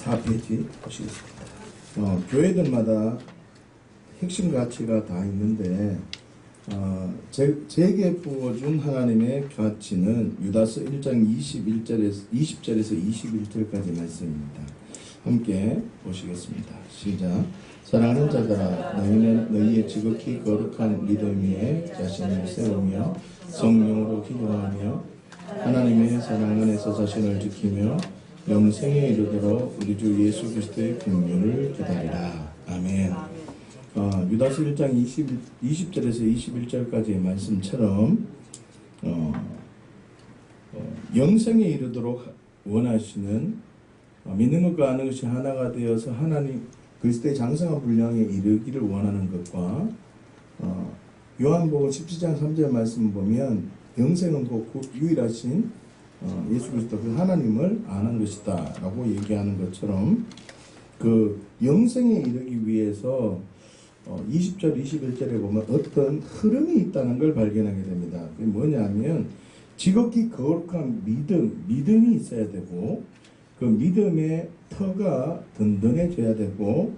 4페이지 보시겠습니다. 교회들마다 핵심 가치가 다 있는데 제게 부어준 하나님의 가치는 유다서 1장 20절에서 21절까지 말씀입니다. 함께 보시겠습니다. 시작. 사랑하는 자들아, 너희는 너희의 지극히 거룩한 믿음 위에 자신을 세우며 성령으로 기도하며 하나님의 사랑 안에서 자신을 지키며 영생에 이르도록 우리 주 예수 그리스도의 긍휼을 기다리라. 아멘. 유다서 1장 20절에서 21절까지의 말씀처럼 영생에 이르도록 원하시는 믿는 것과 아는 것이 하나가 되어서 하나님 그리스도의 장성한 분량에 이르기를 원하는 것과 요한복음 17장 3절 말씀 보면 영생은 곧 유일하신 예수 그리스도 그 하나님을 아는 것이다 라고 얘기하는 것처럼 그 영생에 이르기 위해서 20절 21절에 보면 어떤 흐름이 있다는 걸 발견하게 됩니다. 그게 뭐냐면 지극히 거룩한 믿음이 있어야 되고 그 믿음의 터가 든든해져야 되고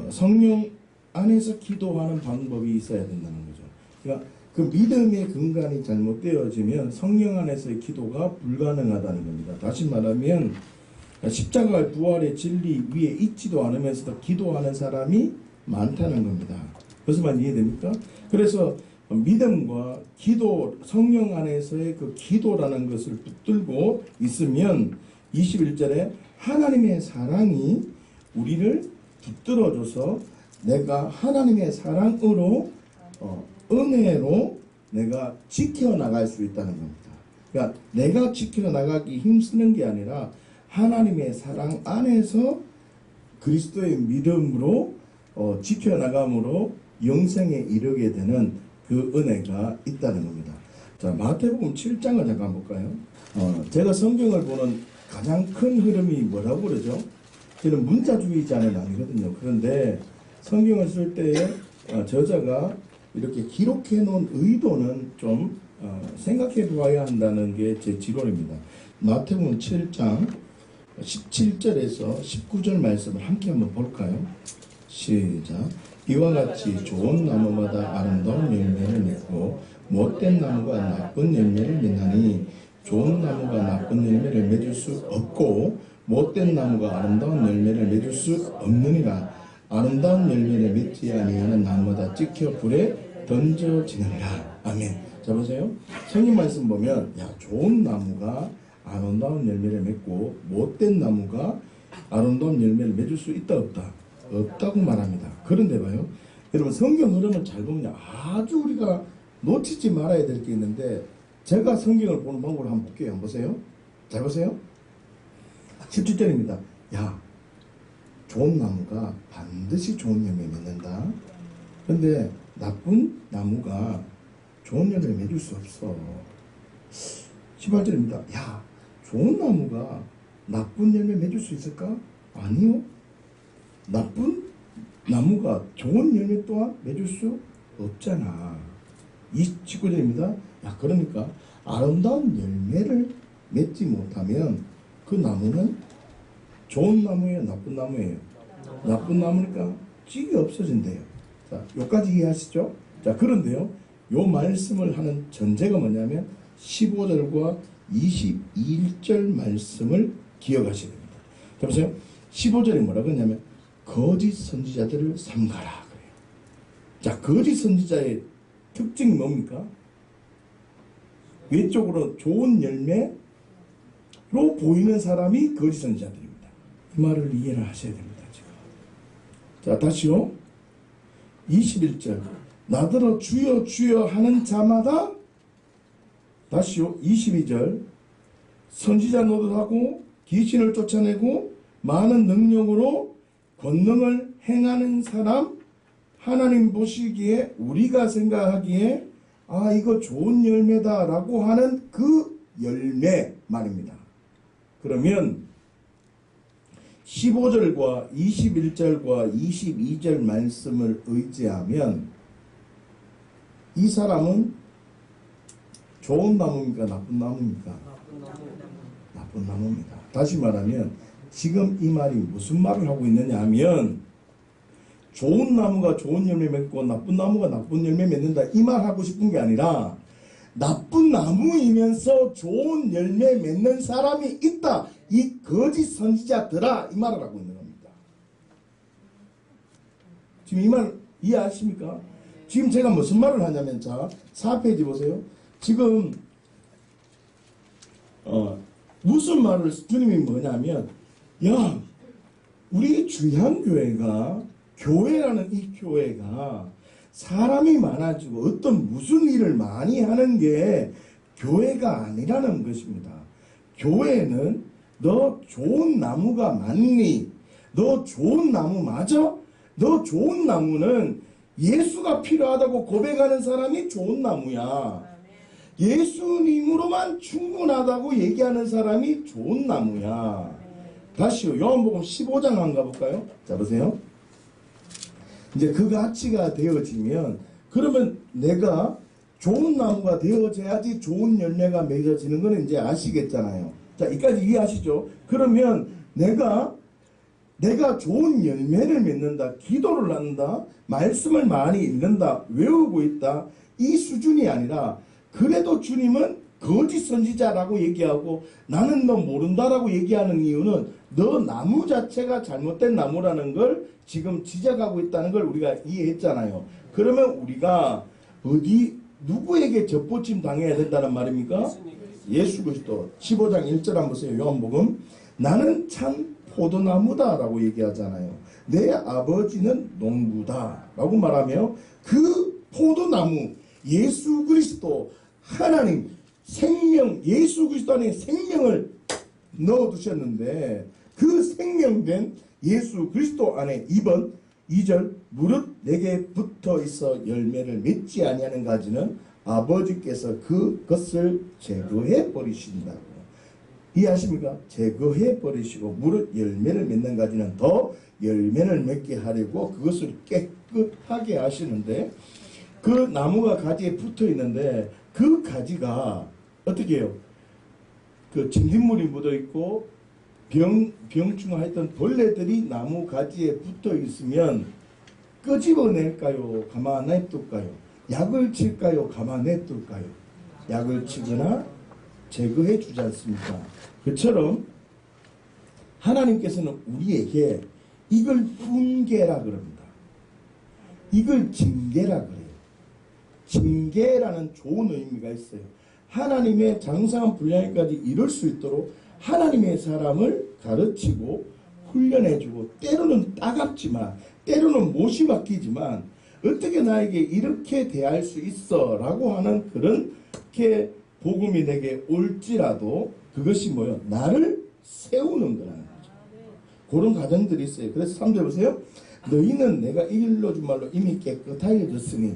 성령 안에서 기도하는 방법이 있어야 된다는 거죠. 그러니까 그 믿음의 근간이 잘못되어지면 성령 안에서의 기도가 불가능하다는 겁니다. 다시 말하면 십자가의 부활의 진리 위에 있지도 않으면서도 기도하는 사람이 많다는 겁니다. 무슨 이해됩니까? 그래서 믿음과 기도, 성령 안에서의 그 기도라는 것을 붙들고 있으면 21절에 하나님의 사랑이 우리를 붙들어줘서 내가 하나님의 사랑으로 은혜로 내가 지켜나갈 수 있다는 겁니다. 그러니까 내가 지켜나가기 힘쓰는 게 아니라 하나님의 사랑 안에서 그리스도의 믿음으로 지켜나감으로 영생에 이르게 되는 그 은혜가 있다는 겁니다. 자, 마태복음 7장을 잠깐 볼까요? 제가 성경을 보는 가장 큰 흐름이 뭐라고 그러죠? 저는 문자주의자는 아니거든요. 그런데 성경을 쓸 때에 저자가 이렇게 기록해 놓은 의도는 좀 생각해 보아야 한다는 게 제 지론입니다. 마태복음 7장 17절에서 19절 말씀을 함께 한번 볼까요? 시작. 이와 같이 좋은 나무마다 아름다운 열매를 맺고 못된 나무가 나쁜 열매를 맺나니 좋은 나무가 나쁜 열매를 맺을 수 없고 못된 나무가 아름다운 열매를 맺을 수 없느니라. 아름다운 열매를 맺지 아니하는 나무마다 찍혀 불에 던져지느니라. 아멘. 자 보세요. 성경 말씀 보면 좋은 나무가 아름다운 열매를 맺고 못된 나무가 아름다운 열매를 맺을 수 있다 없다? 없다고 말합니다. 그런데 봐요. 여러분 성경 흐름을 잘 보면 아주 우리가 놓치지 말아야 될 게 있는데 제가 성경을 보는 방법을 한번 볼게요. 한번 보세요. 잘 보세요. 17절입니다. 좋은 나무가 반드시 좋은 열매 맺는다. 그런데 나쁜 나무가 좋은 열매 맺을 수 없어. 18절입니다. 좋은 나무가 나쁜 열매 맺을 수 있을까? 아니요. 나쁜 나무가 좋은 열매 또한 맺을 수 없잖아. 19절입니다. 그러니까 아름다운 열매를 맺지 못하면 그 나무는 좋은 나무예요? 나쁜 나무예요? 나쁜 나무니까 찌기 없어진대요. 자, 여기까지 이해하시죠? 자, 그런데요. 요 말씀을 하는 전제가 뭐냐면 15절과 21절 말씀을 기억하셔야 됩니다. 자, 보세요. 15절에 뭐라고 했냐면 거짓 선지자들을 삼가라 그래요. 자, 거짓 선지자의 특징이 뭡니까? 외적으로 좋은 열매로 보이는 사람이 거짓 선지자들입니다. 이 말을 이해를 하셔야 됩니다. 지금. 자, 다시요. 21절. 나더러 주여 주여 하는 자마다 다시요. 22절. 선지자 노릇하고 귀신을 쫓아내고 많은 능력으로 권능을 행하는 사람 하나님 보시기에 우리가 생각하기에 이거 좋은 열매다 라고 하는 그 열매 말입니다. 그러면 15절과 21절과 22절 말씀을 의지하면 이 사람은 좋은 나무입니까? 나쁜 나무입니까? 나쁜 나무입니다. 다시 말하면 지금 이 말이 무슨 말을 하고 있느냐 하면 좋은 나무가 좋은 열매 맺고 나쁜 나무가 나쁜 열매 맺는다 이 말 하고 싶은 게 아니라 나쁜 나무이면서 좋은 열매 맺는 사람이 있다. 이 거짓 선지자들아 이 말을 하고 있는 겁니다. 지금 이 말 이해하십니까? 지금 제가 무슨 말을 하냐면 자 4페이지 보세요. 지금 무슨 말을 주님이 뭐냐면 야 우리 주향교회가 교회라는 이 교회가 사람이 많아지고 어떤 무슨 일을 많이 하는 게 교회가 아니라는 것입니다. 교회는 너 좋은 나무가 맞니? 너 좋은 나무 맞아? 너 좋은 나무는 예수가 필요하다고 고백하는 사람이 좋은 나무야. 예수님으로만 충분하다고 얘기하는 사람이 좋은 나무야. 다시요. 요한복음 15장 한번 가볼까요? 자 보세요. 이제 그 가치가 되어지면 그러면 내가 좋은 나무가 되어져야지 좋은 열매가 맺어지는 거는 이제 아시겠잖아요. 자 여기까지 이해하시죠? 그러면 내가 좋은 열매를 맺는다, 기도를 한다, 말씀을 많이 읽는다, 외우고 있다 이 수준이 아니라 그래도 주님은 거짓 선지자라고 얘기하고 나는 너 모른다라고 얘기하는 이유는 너 나무 자체가 잘못된 나무라는 걸 지금 지적하고 있다는 걸 우리가 이해했잖아요. 그러면 우리가 누구에게 젖보침 당해야 된다는 말입니까? 예수 그리스도. 15장 1절 한번 보세요. 요한복음. 나는 참 포도나무다 라고 얘기하잖아요. 내 아버지는 농부다 라고 말하며 그 포도나무 예수 그리스도 하나님 생명 예수 그리스도 안에 생명을 넣어두셨는데 그 생명된 예수 그리스도 안에 2절 무릇 내게 붙어있어 열매를 맺지 아니하는 가지는 아버지께서 그것을 제거해 버리신다고. 이해하십니까? 제거해 버리시고 무릇 열매를 맺는 가지는 더 열매를 맺게 하려고 그것을 깨끗하게 하시는데 그 나무가 가지에 붙어 있는데 그 가지가 어떻게 해요? 그 진딧물이 묻어 있고 병충 하여튼 벌레들이 나무 가지에 붙어 있으면 끄집어낼까요? 가만 냅둘까요? 약을 칠까요? 가만 냅둘까요? 약을 치거나 제거해 주지 않습니까? 그처럼 하나님께서는 우리에게 이걸 분개라 그럽니다. 이걸 징계라 그래요. 징계라는 좋은 의미가 있어요. 하나님의 장성한 분량까지 이룰 수 있도록 하나님의 사람을 가르치고 훈련해주고 때로는 따갑지만 때로는 못이 막히지만 어떻게 나에게 이렇게 대할 수 있어 라고 하는 그렇게 복음이 내게 올지라도 그것이 뭐예요? 나를 세우는 거라는 거죠. 그런 과정들이 있어요. 그래서 3절 보세요. 너희는 내가 일러준 말로 이미 깨끗하게 졌으니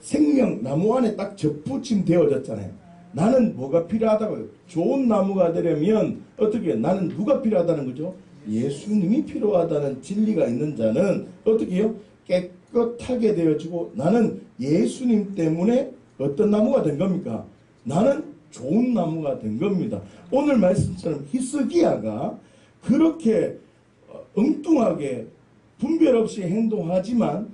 생명 나무 안에 딱 접붙임 되어졌잖아요. 나는 뭐가 필요하다고요? 좋은 나무가 되려면 어떻게 해요? 나는 누가 필요하다는 거죠? 예수님이 필요하다는 진리가 있는 자는 어떻게 해요? 깨끗하게 되어지고 나는 예수님 때문에 어떤 나무가 된 겁니까? 나는 좋은 나무가 된 겁니다. 오늘 말씀처럼 히스기야가 그렇게 엉뚱하게 분별 없이 행동하지만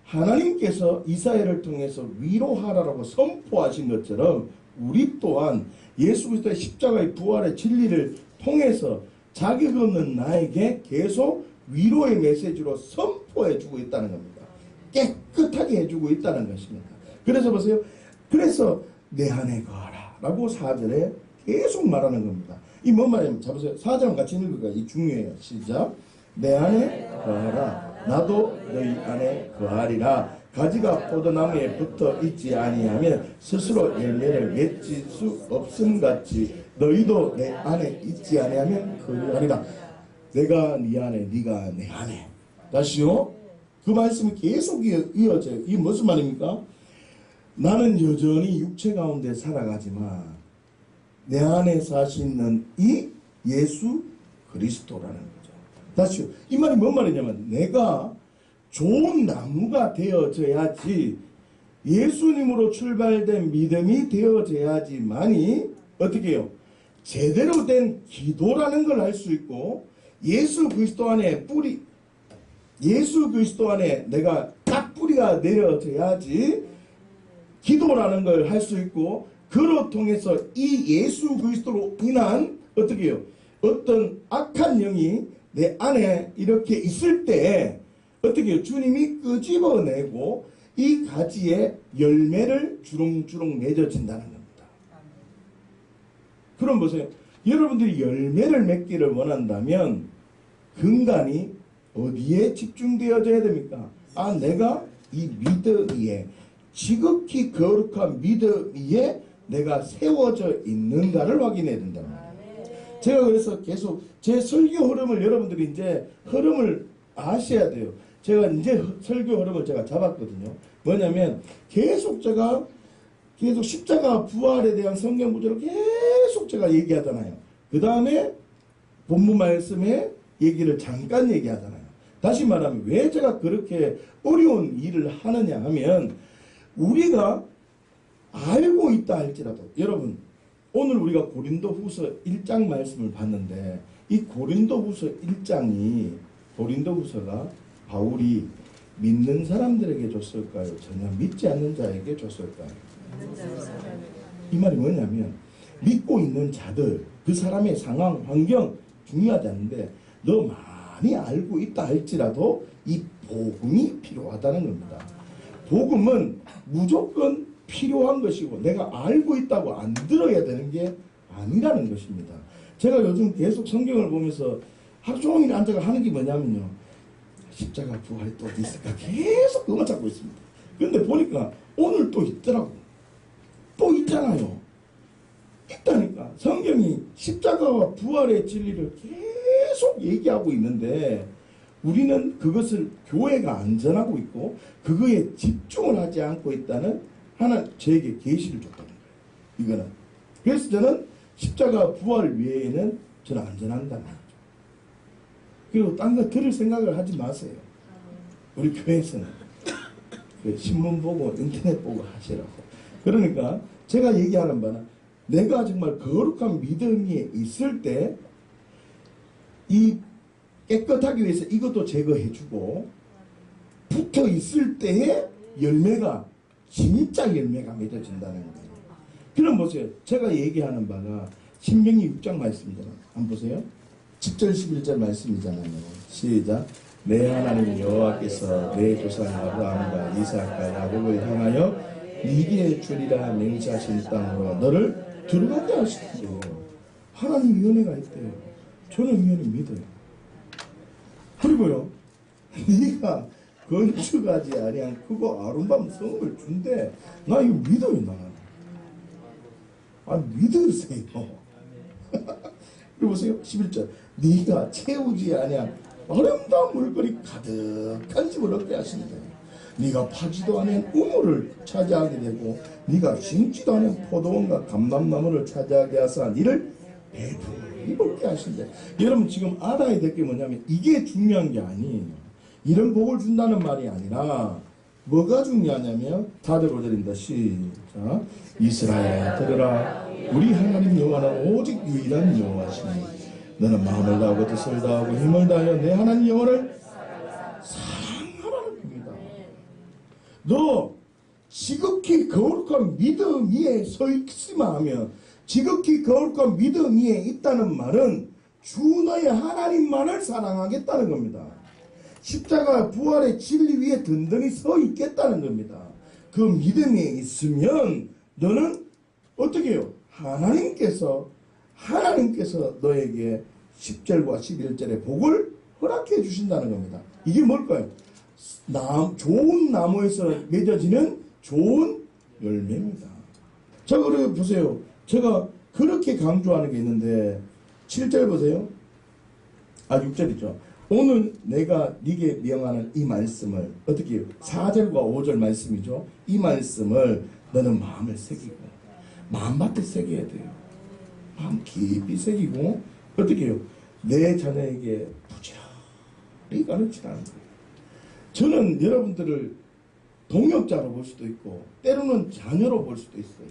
하나님께서 이사야를 통해서 위로하라고 선포하신 것처럼 우리 또한 예수 그리스도의 십자가의 부활의 진리를 통해서 자격 없는 나에게 계속 위로의 메시지로 선포해주고 있다는 겁니다. 깨끗하게 해주고 있다는 것입니다. 그래서 보세요. 그래서 내 안에 거하라 라고 4절에 계속 말하는 겁니다. 이 뭔 말이냐면 자 보세요. 4절 같이 읽을까요? 이 중요해요. 시작. 내 안에 거하라. 나도 너희 안에 거하리라. 가지가 포도나무에 붙어 있지 아니하면 스스로 열매를 맺을 수 없음같이 너희도 내 안에 있지 아니하면 거하리라. 내가 네 안에 네가 내 안에. 다시요. 그 말씀이 계속 이어져요. 이게 무슨 말입니까? 나는 여전히 육체 가운데 살아가지만 내 안에 사시는 이 예수 그리스도라는 거죠. 다시요. 이 말이 뭔 말이냐면 내가 좋은 나무가 되어져야지 예수님으로 출발된 믿음이 되어져야지만이 어떻게 해요? 제대로 된 기도라는 걸 할 수 있고 예수 그리스도 안에 예수 그리스도 안에 내가 딱 뿌리가 내려져야지 기도라는 걸 할 수 있고, 그로 통해서 이 예수 그리스도로 인한 어떻게 해요? 어떤 악한 영이 내 안에 이렇게 있을 때 어떻게 해요? 주님이 끄집어내고 이 가지에 열매를 주렁주렁 맺어진다는 겁니다. 그럼 보세요. 여러분들이 열매를 맺기를 원한다면 근간이 어디에 집중되어져야 됩니까? 아, 내가 이 믿음 위에, 지극히 거룩한 믿음 위에 내가 세워져 있는가를 확인해야 된다. 제가 그래서 계속 제 설교 흐름을 여러분들이 이제 흐름을 아셔야 돼요. 제가 이제 설교 흐름을 제가 잡았거든요. 뭐냐면 계속 십자가 부활에 대한 성경 구절을 계속 제가 얘기하잖아요. 그 다음에 본문 말씀에 얘기를 잠깐 얘기하잖아요. 다시 말하면 왜 제가 그렇게 어려운 일을 하느냐 하면, 우리가 알고 있다 할지라도, 여러분 오늘 우리가 고린도후서 1장 말씀을 봤는데, 이 고린도후서 1장이 고린도후서가 바울이 믿는 사람들에게 줬을까요? 전혀 믿지 않는 자에게 줬을까요? 이 말이 뭐냐면, 믿고 있는 자들, 그 사람의 상황, 환경 중요하지 않은데 너 많이 알고 있다 할지라도 이 복음이 필요하다는 겁니다. 복음은 무조건 필요한 것이고 내가 알고 있다고 안 들어야 되는 게 아니라는 것입니다. 제가 요즘 계속 성경을 보면서 하루 종일 앉아가 하는 게 뭐냐면요, 십자가 부활이 또 어디 있을까 계속 그것만 찾고 있습니다. 그런데 보니까 오늘 또 있더라고. 또 있잖아요. 있다니까. 성경이 십자가와 부활의 진리를 계속 얘기하고 있는데 우리는 그것을 교회가 안전하고 있고 그거에 집중을 하지 않고 있다는 하나 저에게 계시를 줬다는 거예요. 이거는. 그래서 저는 십자가 부활 외에는 저는 안전한다는 거죠. 그리고 딴 거 들을 생각을 하지 마세요. 우리 교회에서는 그 신문 보고 인터넷 보고 하시라고. 그러니까 제가 얘기하는 바는 내가 정말 거룩한 믿음이 있을 때 이 깨끗하기 위해서 이것도 제거해주고 붙어 있을 때의 열매가 진짜 열매가 맺어진다는 거예요. 그럼 보세요. 제가 얘기하는 바가 신명기 6장 말씀이잖아요. 한번 보세요. 10절 11절 말씀이잖아요. 시작. 내 하나님 여호와께서 내 조상 아브라함과 이삭과 야곱을 향하여 네게 주리라 맹세하신 땅으로 너를 들어가게 하시고, 하나님 위원회가 있대요. 저는 위원회 믿어요. 그리고요, 네가 건축하지 아니한 크고 아름다운 성을 준대. 나 이거 믿어요. 나는. 아, 믿으세요. 그리고 보세요. 11절. 네가 채우지 아니한 아름다운 물거리 가득한 집을 얻게 하신대. 네가 파지도 않은 우물을 차지하게 되고 네가 심지도 않은 포도원과 감람나무를 차지하게 하사 이를 배불리 먹게 하신대. 여러분 지금 알아야 될 게 뭐냐면 이게 중요한 게 아니에요. 이런 복을 준다는 말이 아니라 뭐가 중요하냐면 4절 5절입니다. 시작. 이스라엘아 들으라. 우리 하나님 여호와는 오직 유일한 여호와시니 너는 마음을 다하고 뜻을 다하고 힘을 다하여 내 하나님 여호와를 사랑하라는 겁니다. 너 지극히 거룩한 믿음 위에 서 있으면 하면, 지극히 거룩한 믿음 위에 있다는 말은 주 너의 하나님만을 사랑하겠다는 겁니다. 십자가 부활의 진리 위에 든든히 서 있겠다는 겁니다. 그 믿음에 있으면 너는 어떻게 해요? 하나님께서 너에게 10절과 11절의 복을 허락해 주신다는 겁니다. 이게 뭘까요? 좋은 나무에서 맺어지는 좋은 열매입니다. 자, 그리고 보세요. 제가 그렇게 강조하는 게 있는데 7절 보세요. 6절이죠. 오늘 내가 네게 명하는 이 말씀을 어떻게 해요? 4절과 5절 말씀이죠. 이 말씀을 너는 마음을 새기고 마음밭에 새겨야 돼요. 마음 깊이 새기고 어떻게 해요? 내 자녀에게 부지런히 가르치라는 거예요. 저는 여러분들을 동역자로 볼 수도 있고 때로는 자녀로 볼 수도 있어요.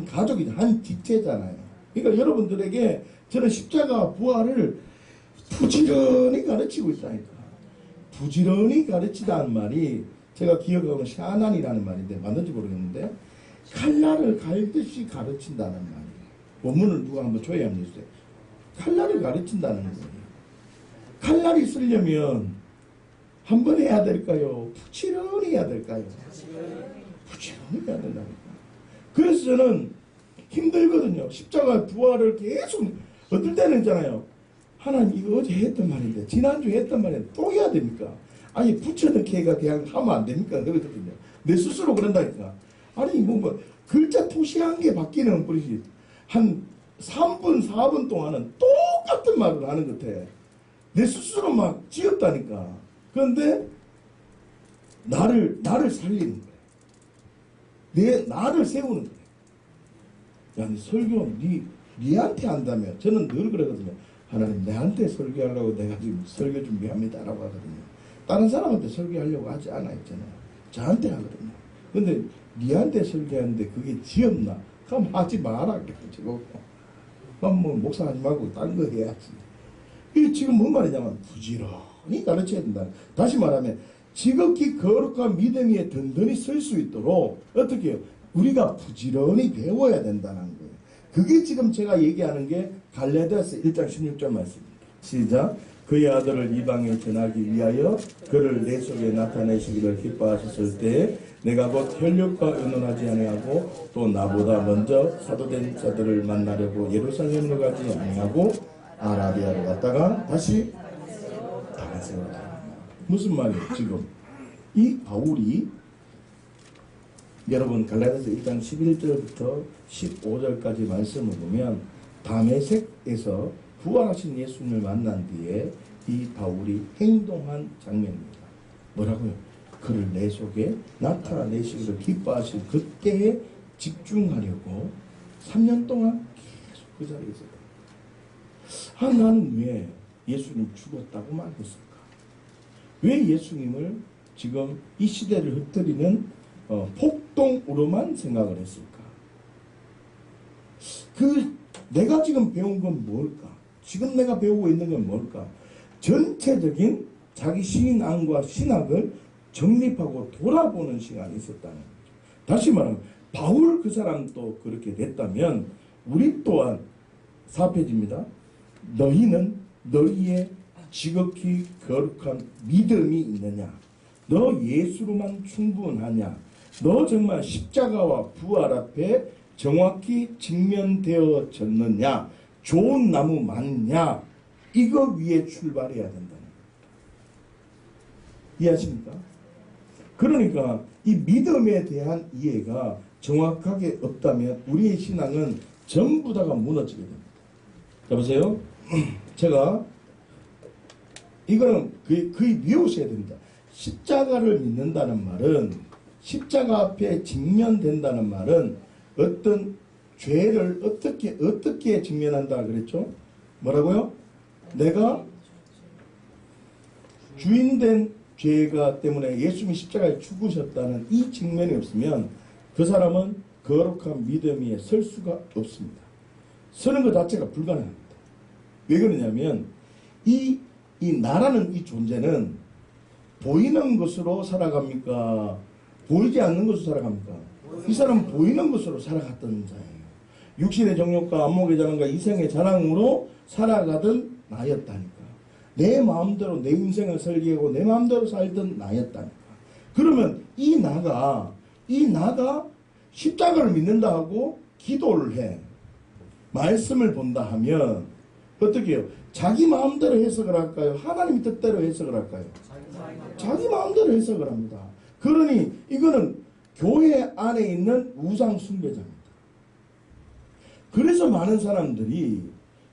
가족이 한 지체잖아요. 그러니까 여러분들에게 저는 십자가 부활을 부지런히 가르치고 있다니까. 부지런히 가르치다는 말이 제가 기억하고는 샤난이라는 말인데 맞는지 모르겠는데 칼날을 갈듯이 가르친다는 말이에요. 원문을 누가 한번 줘야 합니다. 칼날을 가르친다는 거예요. 칼날이 쓰려면 한 번 해야 될까요? 부지런히 해야 될까요? 부지런히 해야 된다니까. 그래서 저는 힘들거든요. 십자가 부활을 계속 어떨 때는 있잖아요. 하나님 이거 어제 했던 말인데 지난주에 했던 말인데 또 해야 됩니까? 아니 붙여넣기 해가 그냥 하면 안 됩니까? 그러거든요. 내 스스로 그런다니까. 아니 뭔가 글자 토시 한 개 바뀌는 버릇이 한 3분 4분 동안은 똑같은 말을 하는 것 같아. 내 스스로 막 지었다니까. 그런데 나를 살리는 거야. 나를 세우는 거야. 야, 니 설교 니한테 한다며. 저는 늘 그러거든요. 하나님 내한테 설교하려고 내가 지금 설교 준비합니다 라고 하거든요. 다른 사람한테 설교하려고 하지 않아요. 저는 저한테 하거든요. 근데 니한테 설교하는데 그게 지었나? 그럼 하지 마라. 그럼 뭐 목사 하지 말고 딴 거 해야지. 이게 지금 뭔 말이냐면 부지런히 가르쳐야 된다. 다시 말하면 지극히 거룩한 믿음 위에 든든히 설 수 있도록 어떻게 해요? 우리가 부지런히 배워야 된다는 거예요. 그게 지금 제가 얘기하는 게 갈라디아서 1장 16절 말씀입니다. 시작. 그의 아들을 이방에 전하기 위하여 그를 내 속에 나타내시기를 기뻐하셨을 때 내가 곧 혈육과 의논하지 아니하고 또 나보다 먼저 사도된 자들을 만나려고 예루살렘으로 가지 아니하고 아라비아로 갔다가 다시 다메섹으로 가라. 무슨 말이에요? 지금 이 바울이 여러분 갈라디아서 1장 11절부터 15절까지 말씀을 보면 다메섹에서 부활하신 예수님을 만난 뒤에 이 바울이 행동한 장면입니다. 뭐라고요? 그를 내 속에 나타내시기를 기뻐하실 그때에 집중하려고 3년 동안 계속 그 자리에 있었다. 나는 왜 예수님 죽었다고만 했을까? 왜 예수님을 지금 이 시대를 흩뜨리는 폭동으로만 생각을 했을까? 내가 지금 배운 건 뭘까? 지금 내가 배우고 있는 건 뭘까? 전체적인 자기 신앙과 신학을 정립하고 돌아보는 시간이 있었다는 거죠. 다시 말하면 바울 그 사람도 그렇게 됐다면 우리 또한 4페이지입니다. 너희는 너희의 지극히 거룩한 믿음이 있느냐? 너 예수로만 충분하냐? 너 정말 십자가와 부활 앞에 정확히 직면되어졌느냐? 좋은 나무 맞냐? 이거 위에 출발해야 된다는 거예요. 이해하십니까? 그러니까 이 믿음에 대한 이해가 정확하게 없다면 우리의 신앙은 전부 다가 무너지게 됩니다. 자 보세요. 제가 이거는 거의 외우셔야 됩니다. 십자가를 믿는다는 말은 십자가 앞에 직면된다는 말은 어떤 죄를 어떻게 직면한다 그랬죠? 뭐라고요? 내가 주인된 죄가 때문에 예수님이 십자가에 죽으셨다는 이 직면이 없으면 그 사람은 거룩한 믿음 위에 설 수가 없습니다. 서는 것 자체가 불가능합니다. 왜 그러냐면 이 나라는 이 존재는 보이는 것으로 살아갑니까? 보이지 않는 것으로 살아갑니까? 이 사람은 보이는 것으로 살아갔던 자예요. 육신의 정욕과 안목의 자랑과 이생의 자랑으로 살아가던 나였다니까. 내 마음대로 내 인생을 설계하고 내 마음대로 살던 나였다니까. 그러면 이 나가 십자가를 믿는다 하고 기도를 해. 말씀을 본다 하면 어떻게 해요? 자기 마음대로 해석을 할까요? 하나님의 뜻대로 해석을 할까요? 자기 마음대로 해석을 합니다. 그러니 이거는 교회 안에 있는 우상 숭배자입니다. 그래서 많은 사람들이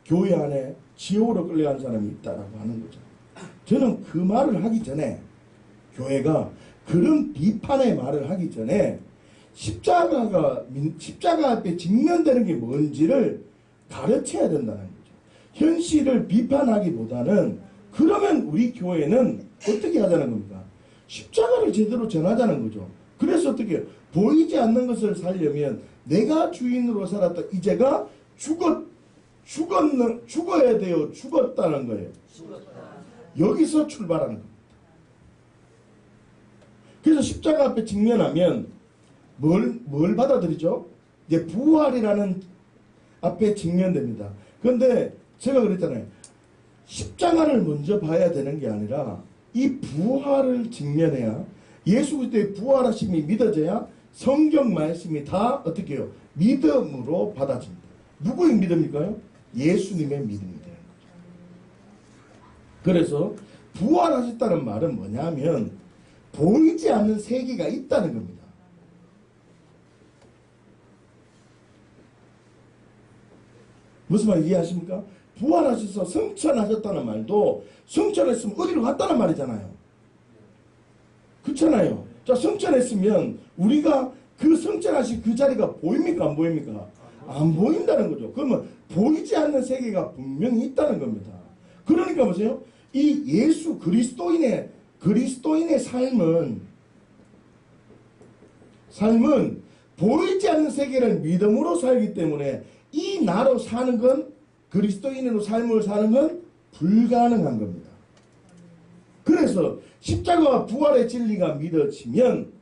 교회 안에 지옥으로 끌려간 사람이 있다라고 하는 거죠. 저는 그 말을 하기 전에 교회가 그런 비판의 말을 하기 전에 십자가 앞에 직면되는 게 뭔지를 가르쳐야 된다는 거죠. 현실을 비판하기보다는 그러면 우리 교회는 어떻게 하자는 겁니까? 십자가를 제대로 전하자는 거죠. 그래서 어떻게 보이지 않는 것을 살려면 내가 주인으로 살았던 이제가 죽어야 돼요? 죽었다는 거예요? 여기서 출발하는 겁니다. 그래서 십자가 앞에 직면하면 뭘 받아들이죠? 이제 부활이라는 앞에 직면됩니다. 그런데 제가 그랬잖아요. 십자가를 먼저 봐야 되는 게 아니라 이 부활을 직면해야, 예수 그리스도의 부활하심이 믿어져야 성경 말씀이 다 어떻게 해요? 믿음으로 받아집니다. 누구의 믿음일까요? 예수님의 믿음이 되는 거죠. 그래서 부활하셨다는 말은 뭐냐면 보이지 않는 세계가 있다는 겁니다. 무슨 말 이해하십니까? 부활하셔서 승천하셨다는 말도 승천했으면 어디로 갔다는 말이잖아요. 그렇잖아요. 자, 승천했으면 우리가 그 승천하신 그 자리가 보입니까? 안 보입니까? 안 보인다는 거죠. 그러면 보이지 않는 세계가 분명히 있다는 겁니다. 그러니까 보세요. 이 예수 그리스도인의 삶은 보이지 않는 세계를 믿음으로 살기 때문에 이 나로 사는 건, 그리스도인으로 삶을 사는 건 불가능한 겁니다. 그래서 십자가와 부활의 진리가 믿어지면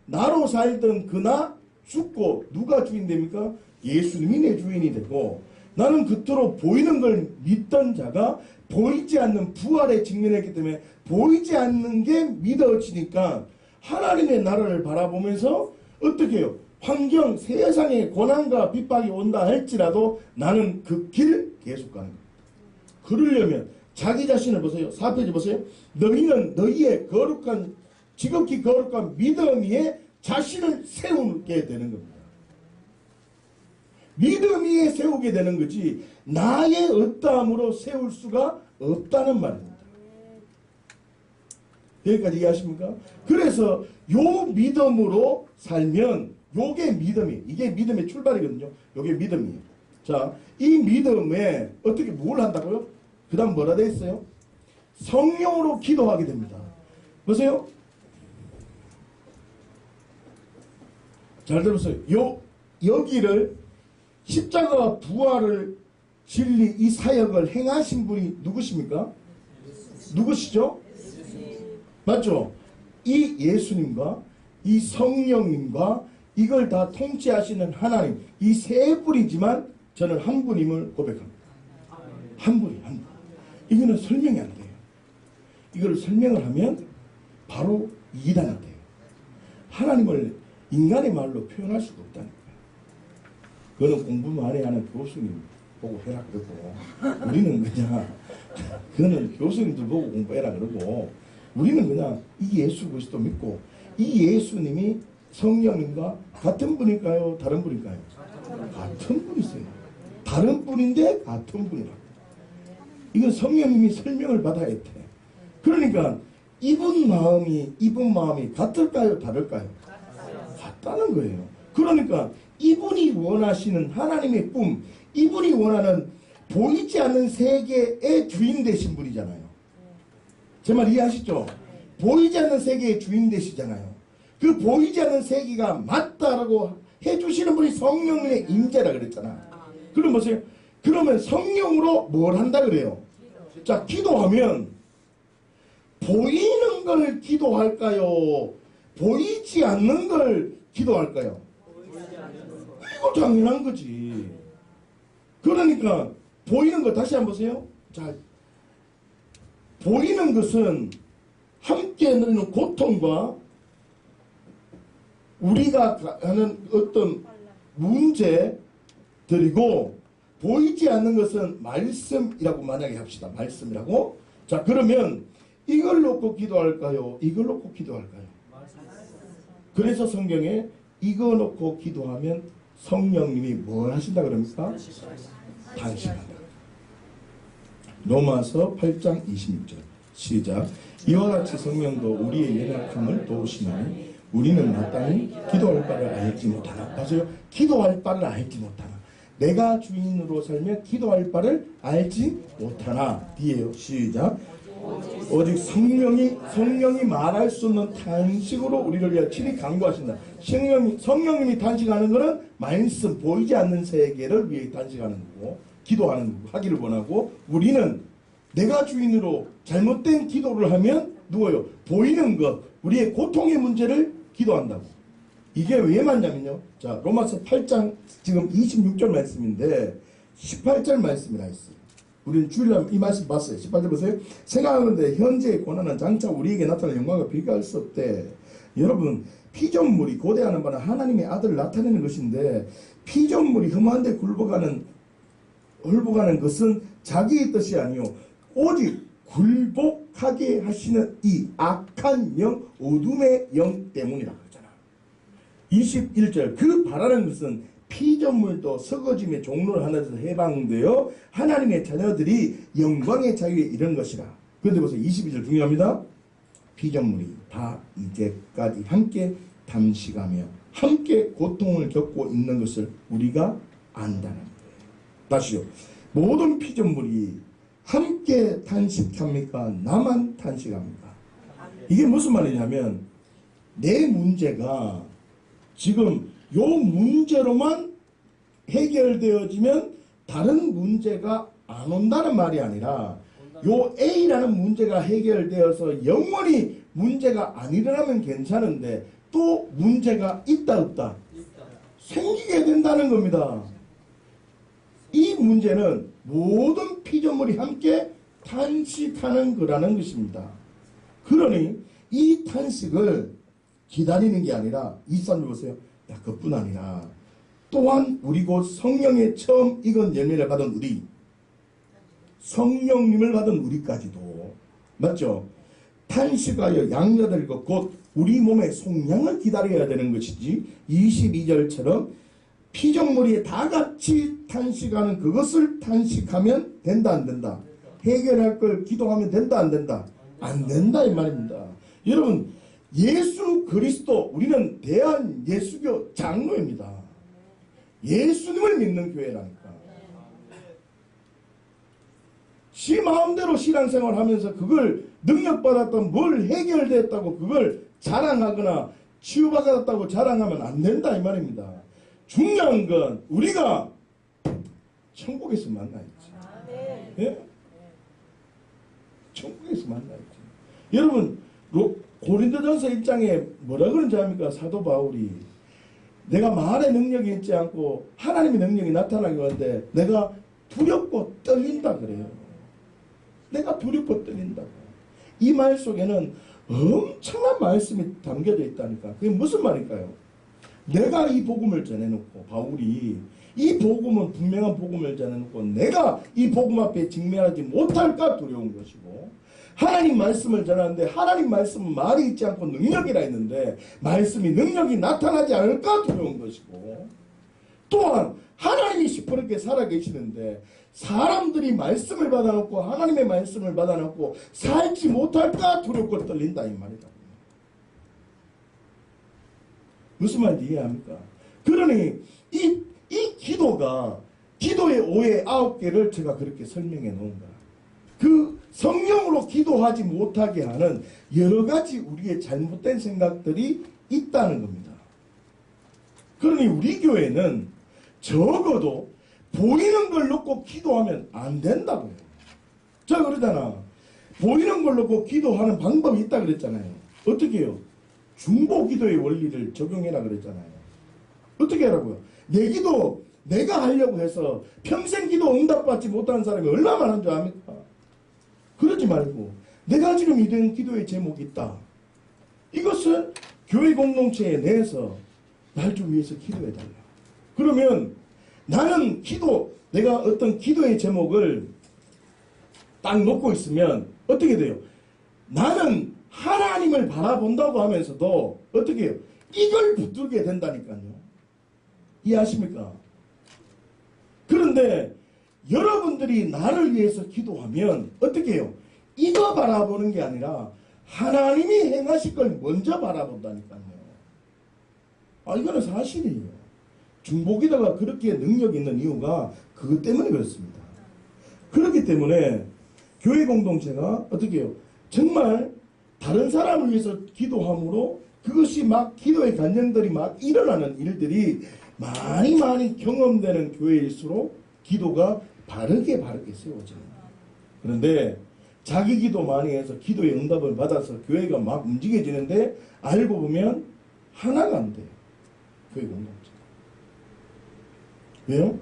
나로 살던 그나 죽고 누가 주인 됩니까? 예수님이 내 주인이 되고, 나는 그토록 보이는 걸 믿던 자가 보이지 않는 부활에 직면했기 때문에 보이지 않는 게 믿어지니까 하나님의 나라를 바라보면서 어떻게 해요? 환경, 세상의 고난과 핍박이 온다 할지라도 나는 그 길 계속 가는 거예요. 그러려면 자기 자신을 보세요. 4페이지 보세요. 너희는 너희의 거룩한, 지극히 거룩한 믿음 위에 자신을 세우게 되는 겁니다. 믿음 위에 세우게 되는 거지 나의 어떠함으로 세울 수가 없다는 말입니다. 여기까지 이해하십니까? 그래서 요 믿음으로 살면 요게 믿음이에요. 이게 믿음의 출발이거든요. 요게 믿음이에요. 자, 이 믿음에 어떻게 뭘 한다고요? 그 다음 뭐라 돼 있어요? 성령으로 기도하게 됩니다. 보세요. 잘 들었어요. 여기를 십자가와 부활을 진리 이 사역을 행하신 분이 누구십니까? 누구시죠? 맞죠? 이 예수님과 이 성령님과 이걸 다 통치하시는 하나님, 이 세 분이지만 저는 한 분임을 고백합니다. 한 분이, 한 분. 이거는 설명이 안 돼요. 이걸 설명을 하면 바로 이단이 돼요. 하나님을 인간의 말로 표현할 수가 없다니까요. 그거는 공부 많이 하는 교수님 보고 해라 그러고, 우리는 그냥 그거는 교수님들 보고 공부해라 그러고, 우리는 그냥 이 예수 그리스도 믿고, 이 예수님이 성령님과 같은 분일까요? 다른 분일까요? 같은 분이세요. 다른 분인데 같은 분이라고. 이건 성령님이 설명을 받아야 돼. 그러니까 이분 마음이 같을까요? 다를까요? 같다는 거예요. 그러니까 이분이 원하시는 하나님의 꿈, 이분이 원하는 보이지 않는 세계의 주인 되신 분이잖아요. 제 말 이해하시죠? 보이지 않는 세계의 주인 되시잖아요. 그 보이지 않는 세계가 맞다라고 해주시는 분이 성령님의 임재라 그랬잖아. 그럼 보세요. 그러면 성령으로 뭘 한다 그래요? 자, 기도하면 보이는 걸 기도할까요? 보이지 않는 걸 기도할까요? 이거 당연한 거지. 그러니까 보이는 거 다시 한번 보세요. 자, 보이는 것은 함께 누리는 고통과 우리가 하는 어떤 문제들이고, 보이지 않는 것은 말씀이라고 만약에 합시다. 말씀이라고. 자, 그러면 이걸 놓고 기도할까요? 이걸 놓고 기도할까요? 그래서 성경에 이거 놓고 기도하면 성령님이 뭘 하신다 그럽니까? 단식한다. 로마서 8장 26절 시작. 이와 같이 성령도 우리의 연약함을 도우시나니 우리는 마땅히 기도할 바를 알지 못하나. 맞아요. 기도할 바를 알지 못하나. 내가 주인으로 살면 기도할 바를 알지 못하나. 뒤에요. 시작. 오직 성령이 말할 수 없는 탄식으로 우리를 위하여 친히 간구하신다. 성령님이 탄식하는 것은 말씀, 보이지 않는 세계를 위해 탄식하는 거고, 하기를 원하고, 우리는 내가 주인으로 잘못된 기도를 하면 누구요? 보이는 것, 우리의 고통의 문제를 기도한다고. 이게 왜 맞냐면요. 자, 로마서 8장 지금 26절 말씀인데 18절 말씀이라 했어요. 우리는 주일날 이 말씀 봤어요. 18절 보세요. 생각하는데 현재의 고난은 장차 우리에게 나타날 영광과 비교할 수 없대. 여러분, 피조물이 고대하는 바는 하나님의 아들을 나타내는 것인데, 피조물이 흠한데 굴복하는 것은 자기의 뜻이 아니요 오직 굴복하게 하시는 이 악한 영, 어둠의 영 때문이라고 그러잖아. 21절, 그 바라는 것은 피조물도 썩어짐의 종로를 하나에서 해방되어 하나님의 자녀들이 영광의 자유에 이른 것이라. 그런데 보세요. 22절 중요합니다. 피조물이 다 이제까지 함께 담식하며 함께 고통을 겪고 있는 것을 우리가 안다는 거예요. 다시요. 모든 피조물이 함께 탄식합니까? 나만 탄식합니까? 이게 무슨 말이냐면, 내 문제가 지금 요 문제로만 해결되어지면 다른 문제가 안 온다는 말이 아니라, 요 A라는 문제가 해결되어서 영원히 문제가 안 일어나면 괜찮은데 또 문제가 있다 없다? 생기게 된다는 겁니다. 이 문제는 모든 피조물이 함께 탄식하는 거라는 것입니다. 그러니 이 탄식을 기다리는 게 아니라, 이 사람 보세요. 야, 그뿐 아니라 또한 우리 곧 성령의 처음 익은 열매를 받은 우리, 성령님을 받은 우리까지도, 맞죠? 탄식하여 양자될 것 곧 우리 몸의 속량을 기다려야 되는 것이지, 22절처럼 피조물이 다 같이 탄식하는 그것을 탄식하면 된다 안 된다? 해결할 걸 기도하면 된다 안 된다? 안 된다 이 말입니다. 여러분, 예수 그리스도, 우리는 대한 예수교 장로입니다. 예수님을 믿는 교회라니까. 지 마음대로 신앙생활 하면서 그걸 능력받았던 뭘 해결됐다고 그걸 자랑하거나 치유받았다고 자랑하면 안 된다 이 말입니다. 중요한 건 우리가 천국에서 만나야지. 예? 천국에서 만나야지. 여러분, 고린도전서 1장에 뭐라 그런지 압니까? 사도 바울이 내가 말의 능력이 있지 않고 하나님의 능력이 나타나게 하는데 내가 두렵고 떨린다 그래요. 내가 두렵고 떨린다고. 이 말 속에는 엄청난 말씀이 담겨져 있다니까. 그게 무슨 말일까요? 내가 이 복음을 전해놓고, 바울이 이 복음은 분명한 복음을 전해놓고 내가 이 복음 앞에 직면하지 못할까 두려운 것이고, 하나님 말씀을 전하는데 하나님 말씀은 말이 있지 않고 능력이라 했는데 말씀이 능력이 나타나지 않을까 두려운 것이고, 또한 하나님이 시퍼렇게 살아계시는데 사람들이 말씀을 받아놓고 하나님의 말씀을 받아놓고 살지 못할까 두렵고 떨린다 이 말이다. 무슨 말인지 이해합니까? 그러니 이 기도가, 기도의 오해 9개를 제가 그렇게 설명해 놓은 거야. 그 성령으로 기도하지 못하게 하는 여러 가지 우리의 잘못된 생각들이 있다는 겁니다. 그러니 우리 교회는 적어도 보이는 걸 놓고 기도하면 안 된다고요. 제가 그러잖아. 보이는 걸 놓고 기도하는 방법이 있다 그랬잖아요. 어떻게 해요? 중보기도의 원리를 적용해라 그랬잖아요. 어떻게 하라고요? 내 기도 내가 하려고 해서 평생 기도 응답받지 못하는 사람이 얼마나 많은 줄 압니까? 그러지 말고 내가 지금 이런 기도의 제목이 있다. 이것을 교회 공동체에 내서 날 좀 위해서 기도해달라. 그러면 나는 내가 어떤 기도의 제목을 딱 놓고 있으면 어떻게 돼요? 나는 하나님을 바라본다고 하면서도 어떻게 해요? 이걸 붙들게 된다니까요. 이해하십니까? 그런데 여러분들이 나를 위해서 기도하면 어떻게 해요? 이거 바라보는 게 아니라 하나님이 행하실 걸 먼저 바라본다니까요. 이거는 사실이에요. 중보기도가 그렇게 능력 있는 이유가 그것 때문에 그렇습니다. 그렇기 때문에 교회 공동체가 어떻게 해요? 정말 다른 사람을 위해서 기도함으로 그것이 막 기도의 간증들이 막 일어나는 일들이 많이 경험되는 교회일수록 기도가 바르게 세워지는 거예요. 그런데 자기 기도 많이 해서 기도의 응답을 받아서 교회가 막 움직여지는데 알고 보면 하나가 안 돼요. 교회 공동체. 왜요?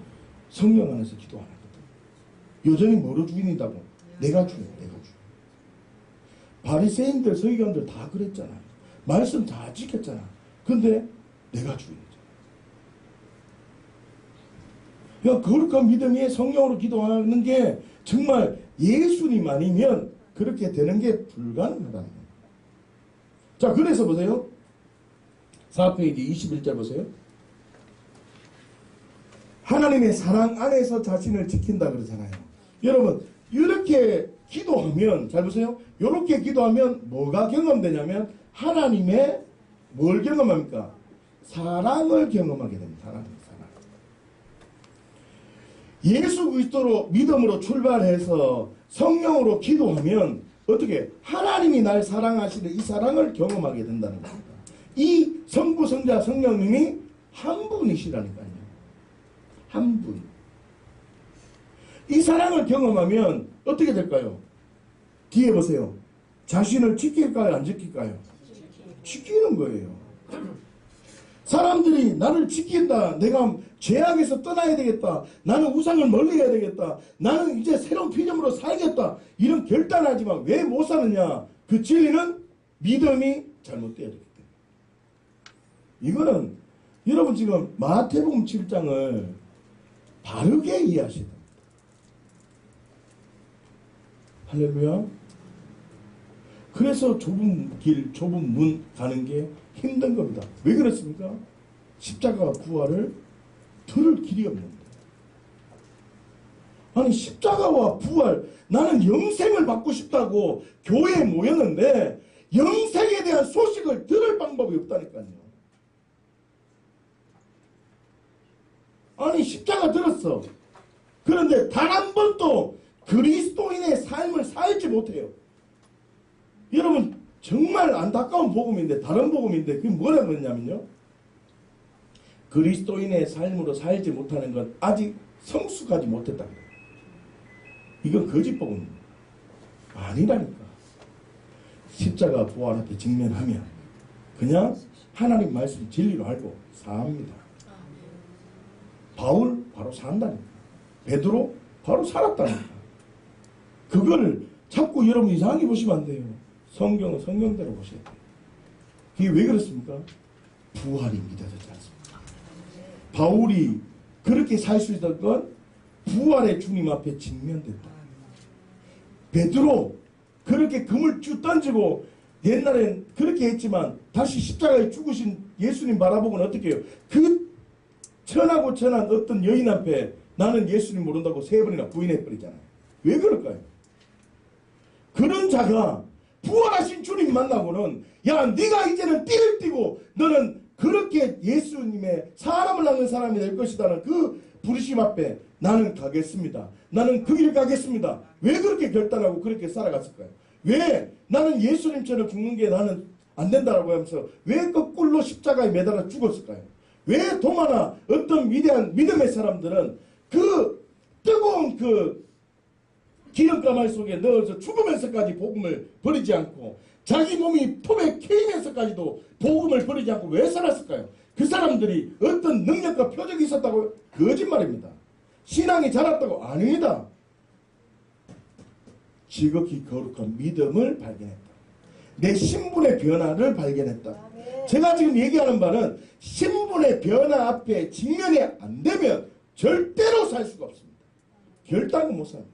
성령 안에서 기도 안 하거든. 여전히 뭐로 주인이다고? 내가 주인. 바리새인들, 서기관들 다 그랬잖아. 말씀 다 지켰잖아. 근데 내가 주인이잖아. 야, 거룩한 믿음이 성령으로 기도하는 게 정말 예수님 아니면 그렇게 되는 게 불가능하다는 거예요. 자, 그래서 보세요. 4페이지 21절 보세요. 하나님의 사랑 안에서 자신을 지킨다 그러잖아요. 여러분, 이렇게 기도하면, 잘 보세요. 이렇게 기도하면 뭐가 경험되냐면 하나님의 뭘 경험합니까? 사랑을 경험하게 됩니다. 하나님의 사랑. 예수 그리스도로 믿음으로 출발해서 성령으로 기도하면 어떻게 하나님이 날 사랑하시는 이 사랑을 경험하게 된다는 겁니다. 이 성부, 성자, 성령님이 한 분이시라니까요. 한 분. 이 사랑을 경험하면 어떻게 될까요? 뒤에 보세요. 자신을 지킬까요? 안 지킬까요? 지키는 거예요. 사람들이 나를 지킨다. 내가 죄악에서 떠나야 되겠다. 나는 우상을 멀리해야 되겠다. 나는 이제 새로운 피조물로 살겠다. 이런 결단하지만 왜 못 사느냐? 그 진리는 믿음이 잘못되어야 되기 때문에. 이거는 여러분 지금 마태복음 7장을 바르게 이해하셔야 됩니다. 할렐루야. 그래서 좁은 길, 좁은 문 가는 게 힘든 겁니다. 왜 그렇습니까? 십자가와 부활을 들을 길이 없는데. 아니 십자가와 부활, 나는 영생을 받고 싶다고 교회에 모였는데 영생에 대한 소식을 들을 방법이 없다니까요. 아니 십자가 들었어. 그런데 단 한 번도 그리스도인의 삶을 살지 못해요. 여러분 정말 안타까운 복음인데, 다른 복음인데 그게 뭐라고 했냐면요, 그리스도인의 삶으로 살지 못하는 건 아직 성숙하지 못했다. 이건 거짓 복음입니다. 아니라니까. 십자가 부활 앞에 직면하면 그냥 하나님 말씀 진리로 알고 삽니다. 바울 바로 산다니까. 베드로 바로 살았다니까. 그거를 자꾸 여러분 이상하게 보시면 안 돼요. 성경은 성경대로 보셔야 돼요. 그게 왜 그렇습니까? 부활이 믿어졌지 않습니까? 바울이 그렇게 살 수 있었던 건 부활의 주님 앞에 직면됐다. 베드로 그렇게 금을 쭉 던지고 옛날엔 그렇게 했지만 다시 십자가에 죽으신 예수님 바라보고는 어떻게 해요? 그 천하고 천한 어떤 여인 앞에 나는 예수님 모른다고 3번이나 부인해버리잖아요. 왜 그럴까요? 그런 자가 부활하신 주님 만나고는 야 네가 이제는 띠를 띠고 너는 그렇게 예수님의 사람을 낳는 사람이 될 것이다는 그 부르심 앞에 나는 가겠습니다. 나는 그 길 가겠습니다. 왜 그렇게 결단하고 그렇게 살아갔을까요? 왜 나는 예수님처럼 죽는 게 나는 안 된다라고 하면서 왜 거꾸로 십자가에 매달아 죽었을까요? 왜 도마나 어떤 위대한 믿음의 사람들은 그 뜨거운 그 기름가마리 속에 넣어서 죽으면서까지 복음을 버리지 않고 자기 몸이 톱에 케이면서까지도 복음을 버리지 않고 왜 살았을까요? 그 사람들이 어떤 능력과 표적이 있었다고? 거짓말입니다. 신앙이 자랐다고? 아닙니다. 지극히 거룩한 믿음을 발견했다. 내 신분의 변화를 발견했다. 제가 지금 얘기하는 바는 신분의 변화 앞에 직면이 안 되면 절대로 살 수가 없습니다. 결단은 못 삽니다.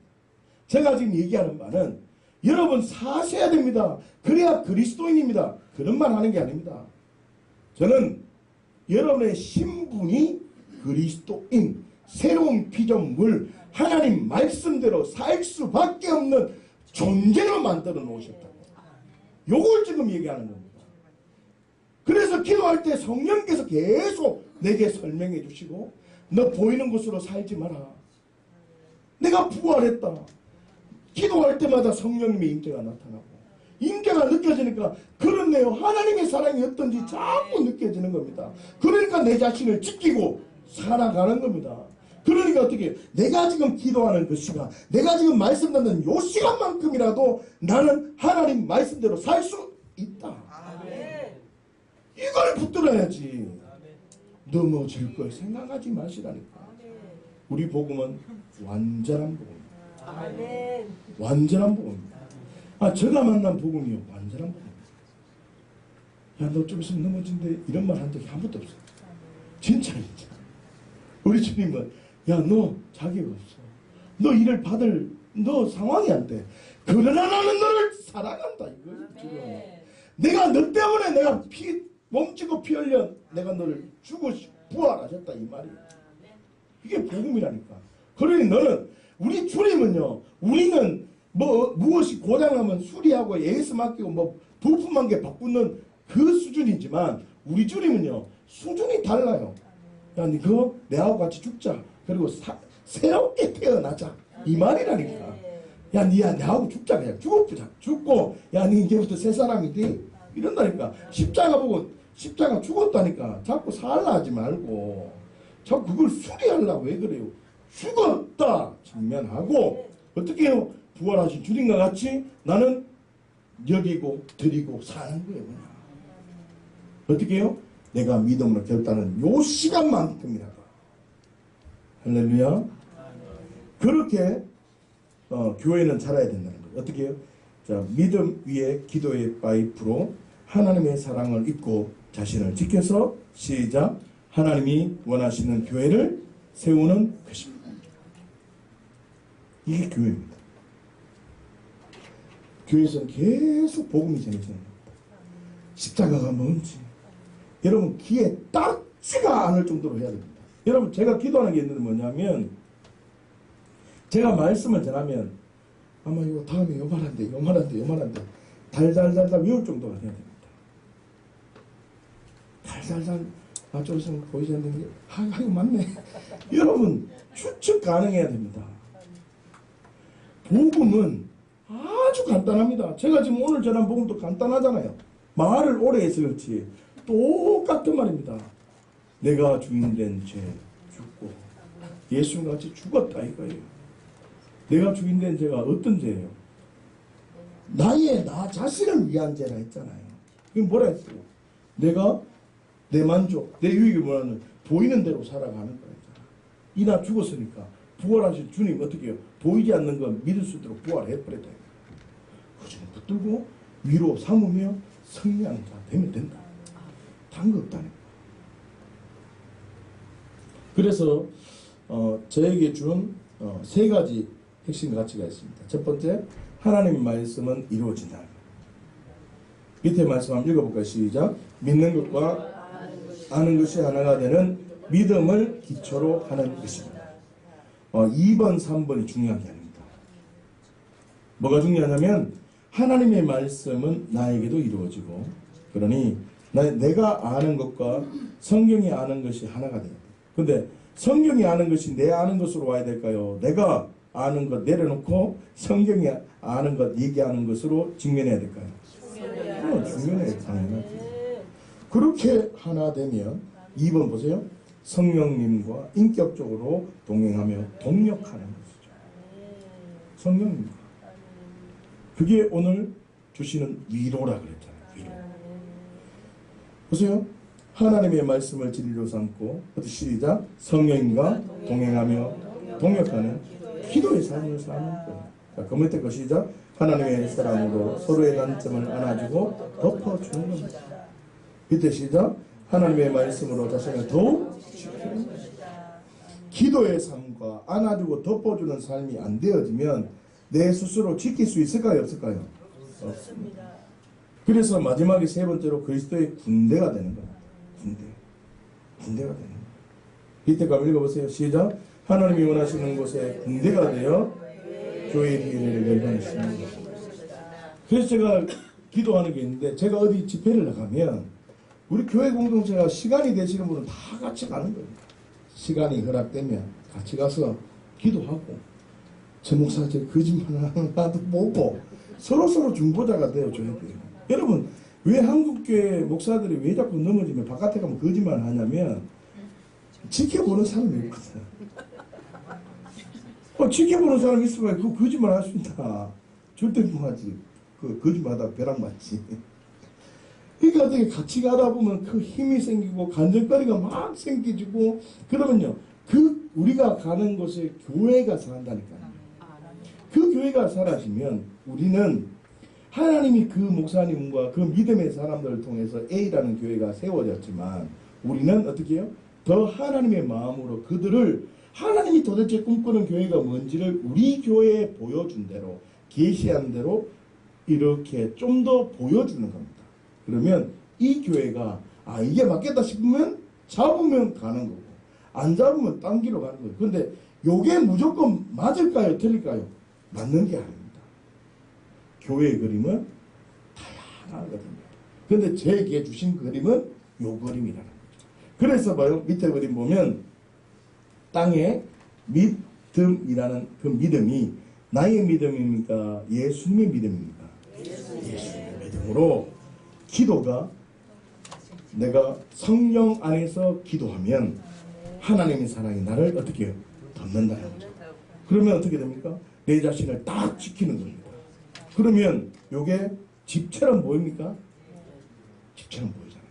제가 지금 얘기하는 바는 여러분 사셔야 됩니다. 그래야 그리스도인입니다. 그런 말 하는 게 아닙니다. 저는 여러분의 신분이 그리스도인, 새로운 피조물, 하나님 말씀대로 살 수밖에 없는 존재로 만들어 놓으셨다. 요걸 지금 얘기하는 겁니다. 그래서 기도할 때 성령께서 계속 내게 설명해 주시고 너 보이는 곳으로 살지 마라. 내가 부활했다. 기도할 때마다 성령님의 임재가 나타나고 임재가 느껴지니까 그렇네요. 하나님의 사랑이 어떤지 자꾸 느껴지는 겁니다. 그러니까 내 자신을 지키고 살아가는 겁니다. 그러니까 어떻게 내가 지금 기도하는 그 시간, 내가 지금 말씀 듣는 요 시간만큼이라도 나는 하나님 말씀대로 살 수 있다. 이걸 붙들어야지. 넘어질 걸 생각하지 마시라니까. 우리 복음은 완전한 복음입니다. 완전한 복음입니다. 제가 만난 복음이요, 완전한 복음입니다. 야, 너 좀 있으면 넘어진대, 이런 말 한 적이 한 번도 없어요. 진짜. 우리 주님은 야, 너 자격 없어. 너 일을 받을 너 상황이 안 돼. 그러나 나는 너를 사랑한다. 이거예요. 지금 내가 너 때문에 내가 몸지고 피 흘려 내가 너를 주고 부활하셨다 이 말이에요. 이게 복음이라니까. 그러니 너는 우리 주님은요. 우리는 무엇이 고장나면 수리하고 예수 맡기고 부품한 게 바꾸는 그 수준이지만 우리 주님은요. 수준이 달라요. 야, 니 그거 내하고 같이 죽자. 그리고 새롭게 태어나자. 이 말이라니까. 야, 니야, 내하고 죽자. 그냥 죽어보자. 죽고, 야, 니 이제부터 새 사람이 돼. 이런다니까. 십자가 보고, 십자가 죽었다니까. 자꾸 살라 하지 말고. 자꾸 그걸 수리하려고 왜 그래요? 죽었다. 직면하고, 어떻게 해요? 부활하신 주님과 같이 나는 여기고, 드리고, 사는 거예요. 그냥. 어떻게 해요? 내가 믿음으로 결단은 요 시간만큼이라도. 할렐루야. 그렇게 교회는 자라야 된다는 거예요. 어떻게 해요? 자, 믿음 위에 기도의 파이프로 하나님의 사랑을 입고 자신을 지켜서 시작. 하나님이 원하시는 교회를 세우는 것입니다. 이게 교회입니다. 교회에서는 계속 복음이 전해지는 겁니다. 십자가가 뭔지 여러분 귀에 닿지가 않을 정도로 해야 됩니다. 여러분 제가 기도하는 게 있는데 뭐냐면 제가 말씀을 전하면 아마 이거 다음에 요만한데 달달달달 외울 정도가 돼야 됩니다. 달달달 좀 있으면 보이지 않는 게 이거 맞네. 여러분 추측 가능해야 됩니다. 복음은 아주 간단합니다. 제가 지금 오늘 전한 복음도 간단하잖아요. 말을 오래 해서 그렇지 똑같은 말입니다. 내가 주인된 죄 죽고 예수님 같이 죽었다 이거예요. 내가 주인된 죄가 어떤 죄예요? 나 자신을 위한 죄라 했잖아요. 그럼 뭐라 했어요? 내가 내 만족, 내 유익을 원하는 보이는 대로 살아가는 거였잖아. 이나 죽었으니까 부활하신 주님 어떻게 해요? 보이지 않는 건 믿을 수 있도록 부활해버렸다. 그중 붙들고 위로 삼으며 승리하는 자 되면 된다. 다른 거 없다네. 그래서 저에게 준 세 가지 핵심 가치가 있습니다. 첫 번째, 하나님의 말씀은 이루어진다. 밑에 말씀 한번 읽어볼까요? 시작. 믿는 것과 아는 것이 하나가 되는 믿음을 기초로 하는 것입니다. 2번, 3번이 중요한 게 아닙니다. 뭐가 중요하냐면 하나님의 말씀은 나에게도 이루어지고 그러니 내가 아는 것과 성경이 아는 것이 하나가 돼요. 근데 성경이 아는 것이 내 아는 것으로 와야 될까요? 내가 아는 것 내려놓고 성경이 아는 것 얘기하는 것으로 직면해야 될까요? 직면해야 당연하죠. 그렇게 하나 되면 2번 보세요. 성령님과 인격적으로 동행하며 동력하는 것이죠. 성령님과. 그게 오늘 주시는 위로라 그랬잖아요. 위로. 보세요. 하나님의 말씀을 진리로 삼고 시작. 성령님과 동행하며 동력하는 기도의 삶을 사는 거예요. 자, 그 밑에 거 시작. 하나님의 사랑으로 서로의 단점을 안아주고 덮어주는 겁니다. 밑에 시작. 하나님의 말씀으로 자신을 더욱 지키는 것이다. 기도의 삶과 안아주고 덮어주는 삶이 안 되어지면 내 스스로 지킬 수 있을까요? 없을까요? 없습니다. 그래서 마지막에 세 번째로 그리스도의 군대가 되는 겁니다. 군대가 되는 겁니다. 밑에 거 읽어보세요. 시작. 하나님이 원하시는 곳에 군대가 되어 교회의 뒤를 열반하시는 것입니다. 그래서 제가 기도하는 게 있는데 제가 어디 집회를 나가면 우리 교회 공동체가 시간이 되시는 분은 다 같이 가는 거예요. 시간이 허락되면 같이 가서 기도하고 저 목사 저 거짓말 하는 나도 보고 서로 중보자가 되어줘야 돼요. 여러분 왜 한국교회 목사들이 왜 자꾸 넘어지면 바깥에 가면 거짓말을 하냐면 지켜보는 사람이 없거든. 지켜보는 사람이 있으면 그거 거짓말 하십니다. 절대 못하지. 그 거짓말하다가 벼락 맞지. 그러니까 어떻게 같이 가다 보면 그 힘이 생기고 간절거리가 막 생기지고 그러면요. 그 우리가 가는 곳에 교회가 산다니까요. 그 교회가 사라지면 우리는 하나님이 그 목사님과 그 믿음의 사람들을 통해서 A라는 교회가 세워졌지만 우리는 어떻게 해요? 더 하나님의 마음으로 그들을 하나님이 도대체 꿈꾸는 교회가 뭔지를 우리 교회에 보여준 대로 계시한 대로 이렇게 좀 더 보여주는 겁니다. 그러면 이 교회가 이게 맞겠다 싶으면 잡으면 가는 거고 안 잡으면 딴 길로 가는 거예요. 그런데 요게 무조건 맞을까요? 틀릴까요? 맞는 게 아닙니다. 교회의 그림은 다양하거든요. 그런데 저에게 주신 그림은 요 그림이라는 거죠. 그래서 봐요. 밑에 그림 보면 땅에 믿음이라는 그 믿음이 나의 믿음입니까? 예수님의 믿음입니까? 예수님의 믿음으로 기도가 내가 성령 안에서 기도하면 하나님의 사랑이 나를 어떻게 해요? 덮는다는 거죠. 그러면 어떻게 됩니까? 내 자신을 딱 지키는 겁니다. 그러면 요게 집처럼 보입니까? 집처럼 보이잖아요.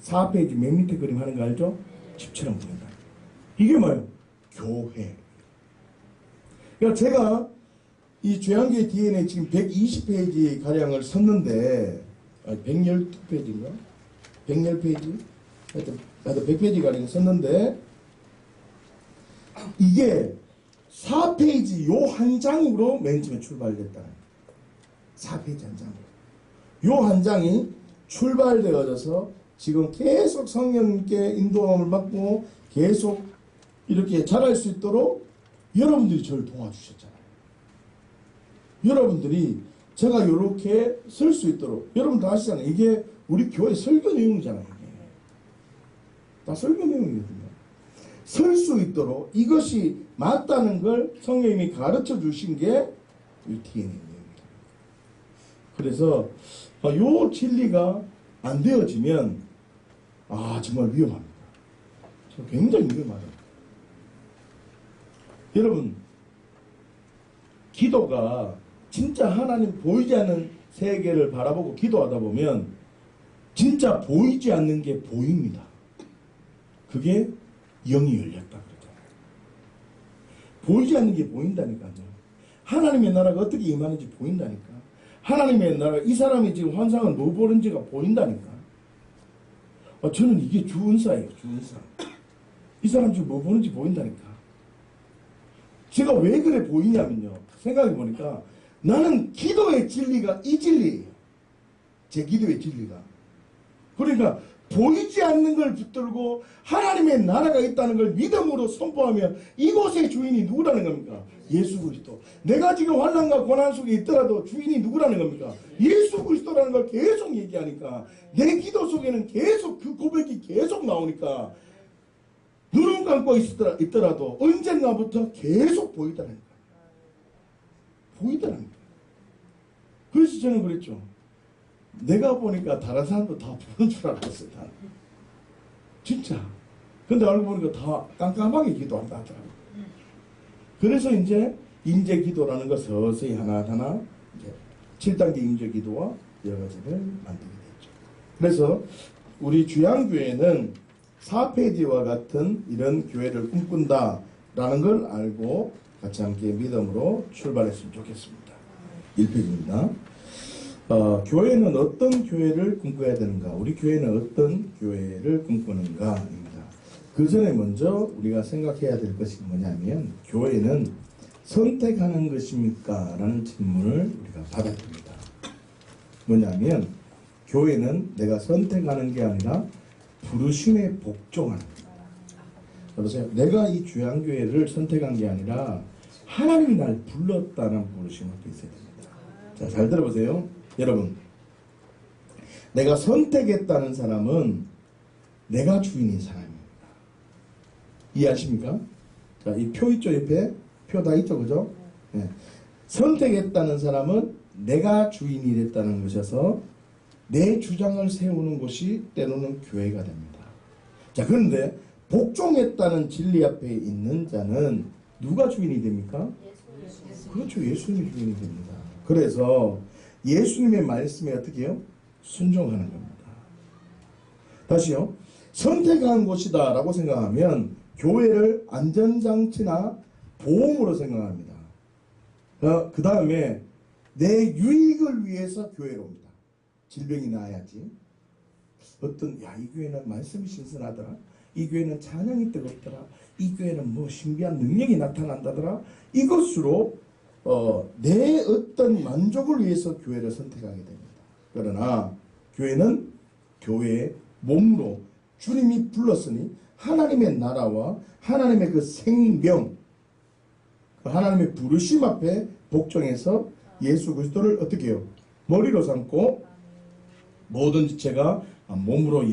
4페이지 맨 밑에 그림 하는 거 알죠? 집처럼 보인다. 이게 뭐예요? 교회. 그러니까 제가 이 죄안교회 DNA 지금 120페이지 가량을 썼는데 112페이지인가? 110페이지? 하여튼 100페이지 가량 썼는데 이게 4페이지 요 한 장으로 맨 처음에 출발됐다는 거예요. 4페이지 한 장으로. 요 한 장이 출발되어져서 지금 계속 성령님께 인도함을 받고 계속 이렇게 자랄 수 있도록 여러분들이 저를 도와주셨잖아요. 여러분들이 제가 이렇게 설 수 있도록 여러분 다 아시잖아요. 이게 우리 교회 설교 내용이잖아요. 이게. 다 설교 내용이거든요. 설 수 있도록 이것이 맞다는 걸 성령님이 가르쳐 주신 게 이 DNA입니다. 그래서 요 진리가 안 되어지면 정말 위험합니다. 굉장히 위험하다. 여러분 기도가 진짜 하나님 보이지 않는 세계를 바라보고 기도하다 보면 진짜 보이지 않는 게 보입니다. 그게 영이 열렸다 그러잖아요. 보이지 않는 게 보인다니까요. 하나님의 나라가 어떻게 임하는지 보인다니까. 하나님의 나라, 이 사람이 지금 환상을 뭐 보는지가 보인다니까. 저는 이게 주은사예요. 주은사. 이 사람 지금 뭐 보는지 보인다니까. 제가 왜 그래 보이냐면요. 생각해보니까 나는 기도의 진리가 이 진리예요. 제 기도의 진리가. 그러니까 보이지 않는 걸 붙들고 하나님의 나라가 있다는 걸 믿음으로 선포하며 이곳의 주인이 누구라는 겁니까? 예수 그리스도. 내가 지금 환난과 고난 속에 있더라도 주인이 누구라는 겁니까? 예수 그리스도라는 걸 계속 얘기하니까 내 기도 속에는 계속 그 고백이 계속 나오니까 눈을 감고 있더라도 언젠가부터 계속 보이더라는 거예요. 보이더라는 거예요. 그래서 저는 그랬죠. 내가 보니까 다른 사람도 다 보는 줄 알았어요. 다. 진짜. 근데 알고 보니까 다 깜깜하게 기도한다 하더라고요. 그래서 이제 임재 기도라는 거 서서히 하나하나 이제 7단계 임재 기도와 여러 가지를 만들게 됐죠. 그래서 우리 주양교회는 4페이지와 같은 이런 교회를 꿈꾼다라는 걸 알고 같이 함께 믿음으로 출발했으면 좋겠습니다. 1페이지입니다. 교회는 어떤 교회를 꿈꿔야 되는가? 우리 교회는 어떤 교회를 꿈꾸는가입니다. 그 전에 먼저 우리가 생각해야 될 것이 뭐냐면 교회는 선택하는 것입니까? 라는 질문을 우리가 받아듭니다. 뭐냐면 교회는 내가 선택하는 게 아니라 부르심에 복종하는 겁니다. 보세요. 내가 이 주양교회를 선택한 게 아니라 하나님이 날 불렀다는 부르심을 또 있어야 됩니다. 자, 잘 들어보세요. 여러분, 내가 선택했다는 사람은 내가 주인인 사람입니다. 이해하십니까? 자, 이 표 있죠, 옆에? 표 다 있죠, 그죠? 네. 선택했다는 사람은 내가 주인이 됐다는 것이어서 내 주장을 세우는 곳이 때로는 교회가 됩니다. 자, 그런데 복종했다는 진리 앞에 있는 자는 누가 주인이 됩니까? 그렇죠. 예수님이 주인이 됩니다. 그래서 예수님의 말씀에 어떻게 해요? 순종하는 겁니다. 다시요. 선택한 곳이다 라고 생각하면 교회를 안전장치나 보험으로 생각합니다. 그 다음에 내 유익을 위해서 교회로 옵니다. 질병이 나아야지. 이 교회는 말씀이 신선하더라. 이 교회는 찬양이 뜨겁더라. 이 교회는 뭐 신비한 능력이 나타난다더라. 이것으로 내 어떤 만족을 위해서 교회를 선택하게 됩니다. 그러나 교회는 교회의 몸으로 주님이 불렀으니 하나님의 나라와 하나님의 그 생명, 하나님의 부르심 앞에 복종해서 예수 그리스도를 어떻게 해요? 머리로 삼고 모든 지체가 몸으로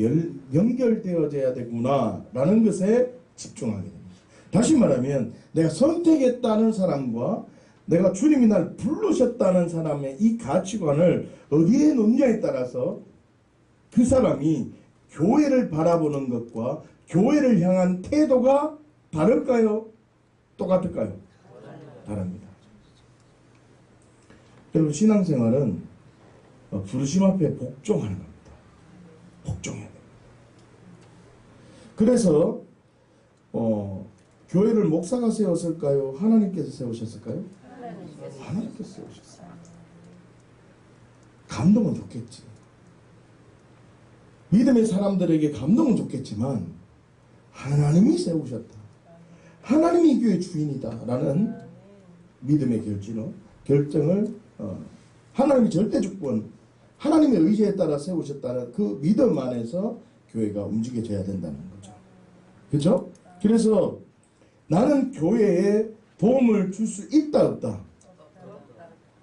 연결되어져야 되구나 라는 것에 집중하게 됩니다. 다시 말하면 내가 선택했다는 사람과 내가 주님이 날 부르셨다는 사람의 이 가치관을 어디에 놓느냐에 따라서 그 사람이 교회를 바라보는 것과 교회를 향한 태도가 다를까요? 똑같을까요? 다릅니다. 여러분, 신앙생활은 부르심 앞에 복종하는 겁니다. 복종해야 됩니다. 그래서 교회를 목사가 세웠을까요? 하나님께서 세우셨을까요? 하나님께서 세우셨어요. 감동은 좋겠지. 믿음의 사람들에게 감동은 좋겠지만 하나님이 세우셨다. 하나님이 교회의 주인이다 라는 믿음의 결정을 하나님의 절대 주권, 하나님의 의지에 따라 세우셨다는 그 믿음 안에서 교회가 움직여져야 된다는 거죠. 그렇죠? 그래서 나는 교회에 도움을 줄 수 있다 없다?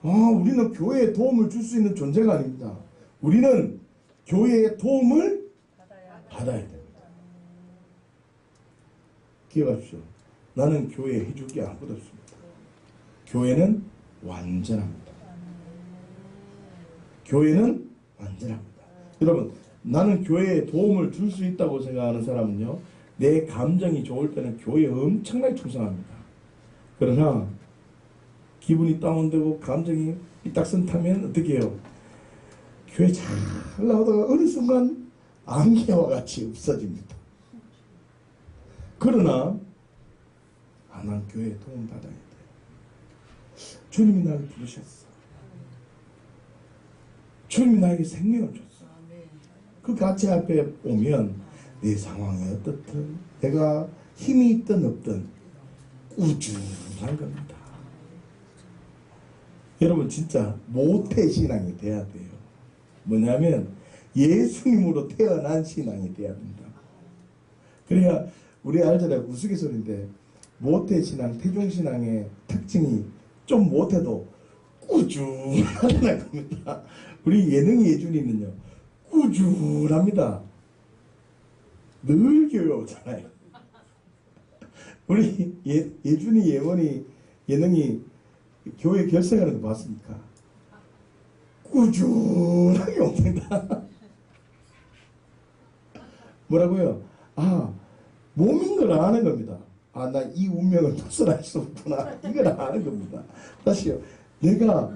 우리는 교회에 도움을 줄 수 있는 존재가 아닙니다. 우리는 교회의 도움을 받아야 됩니다. 기억하십시오. 나는 교회에 해줄 게 아무것도 없습니다. 교회는 완전합니다. 교회는 완전합니다. 여러분, 나는 교회에 도움을 줄 수 있다고 생각하는 사람은요, 내 감정이 좋을 때는 교회에 엄청나게 충성합니다. 그러나 기분이 다운되고 감정이 삐딱선 타면 어떻게 해요? 교회 잘 나오다가 어느 순간 안개와 같이 없어집니다. 그러나 난 교회에 도움 받아야 돼. 주님이 나를 부르셨어. 주님이 나에게 생명을 줬어. 그 가치 앞에 오면 내 상황이 어떻든 내가 힘이 있든 없든 꾸준한 겁니다. 여러분, 진짜 모태신앙이 돼야 돼요. 뭐냐면 예수님으로 태어난 신앙이 돼야 된다. 그래야 우리 알잖아요. 우스갯소리인데 모태신앙, 태중신앙의 특징이 좀 못해도 꾸준하다는 겁니다. 우리 예능의 예준이는요, 꾸준합니다. 늘 교회 오잖아요. 우리 예준이 예원이 예능이 교회 결석하는 거 봤습니까? 꾸준하게 옵니다. 뭐라고요? 몸인 걸 아는 겁니다. 나 이 운명을 벗어날 수 없구나. 이걸 아는 겁니다. 다시요. 내가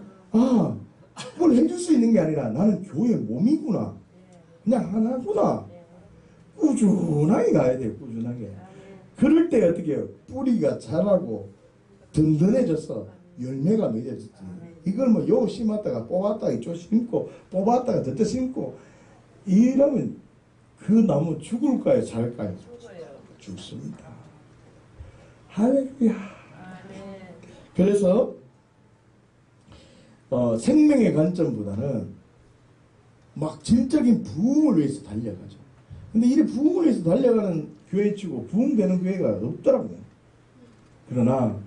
뭘 해줄 수 있는 게 아니라 나는 교회 몸이구나. 그냥 하나구나. 꾸준하게 가야 돼요. 꾸준하게. 그럴 때 어떻게 해요? 뿌리가 자라고 든든해져서 열매가 맺어지지. 이걸 뭐 요 심었다가 뽑았다가 이쪽 심고 뽑았다가 저쪽 심고 이러면 그 나무 죽을까요? 살까요? 죽습니다. 할렐루야. 그래서 생명의 관점보다는 막 질적인 부흥을 위해서 달려가죠. 근데 이 부흥을 위해서 달려가는 교회 치고 부흥되는 교회가 없더라고요. 그러나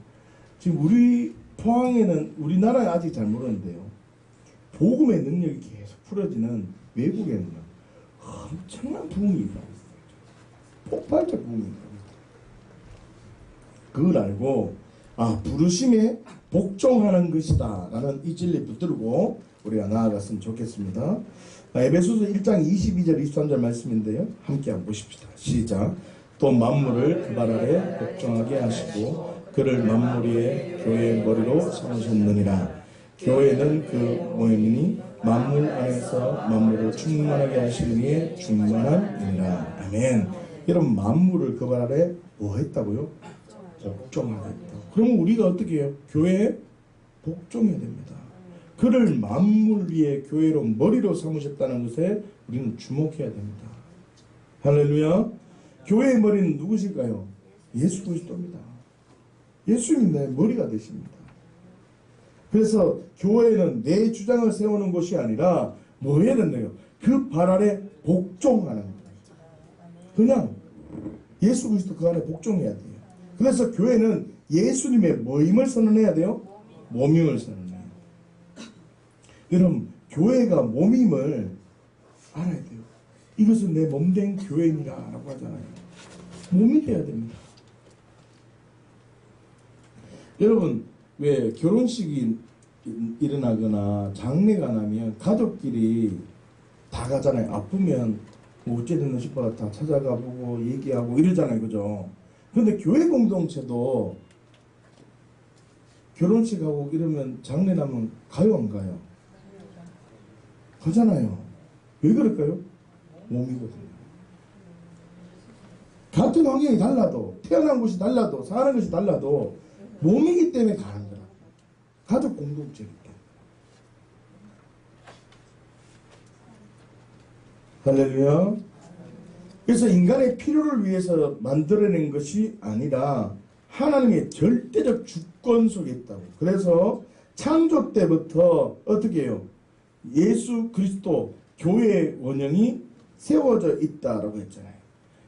지금 우리 포항에는, 우리나라에 아직 잘 모르는데요, 복음의 능력이 계속 풀어지는 외국에는 엄청난 부흥이 일어나고 있어요. 폭발적 부흥이 일어나고 있어요. 그걸 알고 부르심에 복종하는 것이다 라는 이 진리 붙들고 우리가 나아갔으면 좋겠습니다. 에베소서 1장 22절 23절 말씀인데요, 함께 한번 보십시다. 시작. 또 만물을 그 발 아래 복종하게 하시고 그를 만물 위에 교회의 머리로 삼으셨느니라. 교회는 그 모임이니 만물 안에서 만물을 충만하게 하시는 이의 충만함이니라. 아멘. 여러분, 만물을 그 발 아래 뭐 했다고요? 복종하게 했다. 그러면 우리가 어떻게 해요? 교회에 복종해야 됩니다. 그를 만물 위에 교회로 머리로 삼으셨다는 것에 우리는 주목해야 됩니다. 할렐루야. 교회의 머리는 누구실까요? 예수 그리스도입니다. 예수님이 내 머리가 되십니다. 그래서 교회는 내 주장을 세우는 것이 아니라 뭐 해야 된다요? 그 발 아래 복종하는 거예요. 그냥 예수 그리스도 그 안에 복종해야 돼요. 그래서 교회는 예수님의 뭐임을 선언해야 돼요? 몸임을 선언해요. 여러분, 교회가 몸임을 알아야 돼요. 이것은 내 몸된 교회입니다 라고 하잖아요. 몸이 돼야 됩니다. 여러분, 왜 결혼식이 일어나거나 장례가 나면 가족끼리 다 가잖아요. 아프면 뭐 어찌됐나 싶어 다 찾아가 보고 얘기하고 이러잖아요. 그죠? 근데 교회 공동체도 결혼식하고 이러면 장례 나면 가요 안 가요? 가잖아요. 왜 그럴까요? 몸이거든요. 같은 환경이 달라도, 태어난 곳이 달라도, 사는 것이 달라도 몸이기 때문에 가는 거라. 가족 공동체이기 때문에. 할렐루야. 그래서 인간의 필요를 위해서 만들어낸 것이 아니라 하나님의 절대적 주권 속에 있다고. 그래서 창조 때부터 어떻게 해요? 예수 그리스도 교회의 원형이 세워져 있다라고 했잖아요.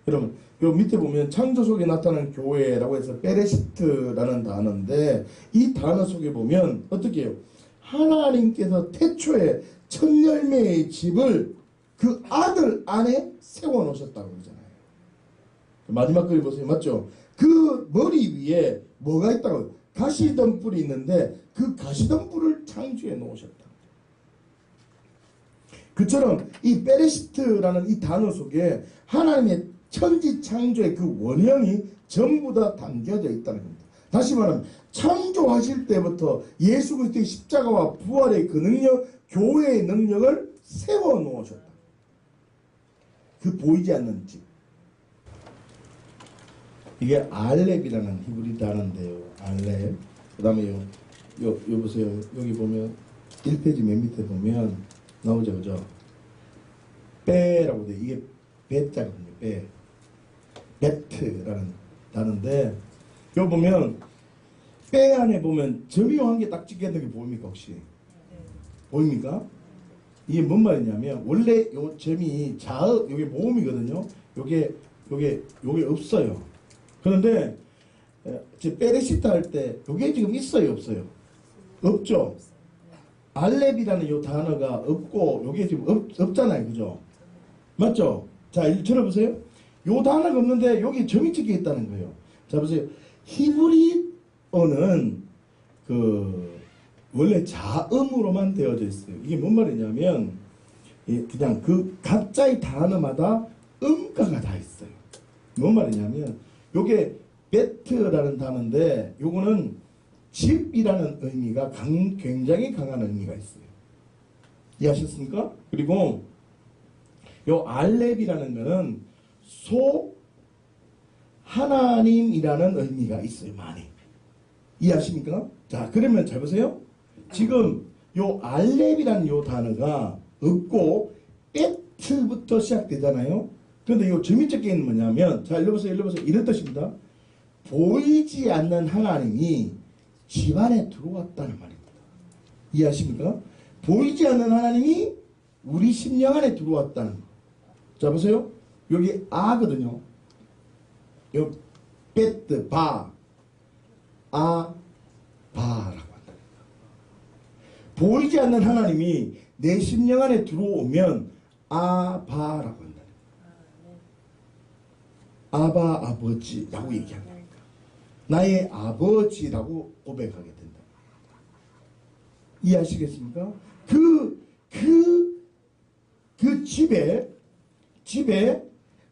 여러분, 요 밑에 보면 창조 속에 나타나는 교회라고 해서 베레시트라는 단어인데, 이 단어 속에 보면 어떻게 해요? 하나님께서 태초에 첫 열매의 집을 그 아들 안에 세워 놓으셨다고 그러잖아요. 마지막 글 보세요. 맞죠? 그 머리 위에 뭐가 있다고? 가시덤불이 있는데 그 가시덤불을 창조해 놓으셨다. 그처럼 이 베레시트라는 이 단어 속에 하나님의 천지 창조의 그 원형이 전부 다 담겨져 있다는 겁니다. 다시 말하면 창조하실 때부터 예수 그리스도의 십자가와 부활의 그 능력, 교회의 능력을 세워 놓으셨다. 그 보이지 않는 집. 이게 알렙이라는 히브리 단어인데요. 알렙. 그 다음에 요 보세요. 여기 보면 1페이지 맨 밑에 보면 나오죠. 그죠? 빼라고 돼. 이게 배자거든요. 빼. 베트라는 단어인데, 여기 보면 빼 안에 보면 점이한 게 딱 찍혀 있는 게 보입니까 혹시? 보입니까? 이게 뭔 말이냐면, 원래 요 점이 자읍, 요게 모음이거든요. 요게 없어요. 그런데 제 베레시트 할 때 요게 지금 있어요, 없어요? 없죠. 알렙이라는 요 단어가 없고 요게 지금 없잖아요, 그죠? 맞죠? 자, 들어보세요. 요 단어가 없는데 여기 점이 찍혀 있다는 거예요. 자, 보세요. 히브리어는 원래 자음으로만 되어져 있어요. 이게 뭔 말이냐면, 그냥 그 각자의 단어마다 음가가 다 있어요. 뭔 말이냐면, 요게 베트라는 단어인데, 요거는 집이라는 의미가 굉장히 강한 의미가 있어요. 이해하셨습니까? 그리고 요 알렙이라는 거는 하나님이라는 의미가 있어요. 많이. 이해하십니까? 자, 그러면 잘 보세요. 지금 요 알렙이라는 요 단어가 없고 베트부터 시작되잖아요. 그런데 요 점이 적혀 있는 뭐냐면, 자, 읽어보세요. 이런 뜻입니다. 보이지 않는 하나님이 집안에 들어왔다는 말입니다. 이해하십니까? 보이지 않는 하나님이 우리 심령 안에 들어왔다는 거. 자, 보세요. 여기 아거든요. 요 베트, 바라고 한다. 보이지 않는 하나님이 내 심령 안에 들어오면 바라고 한다. 아바, 아버지라고 얘기한다. 나의 아버지라고 고백하게 된다. 이해하시겠습니까? 집에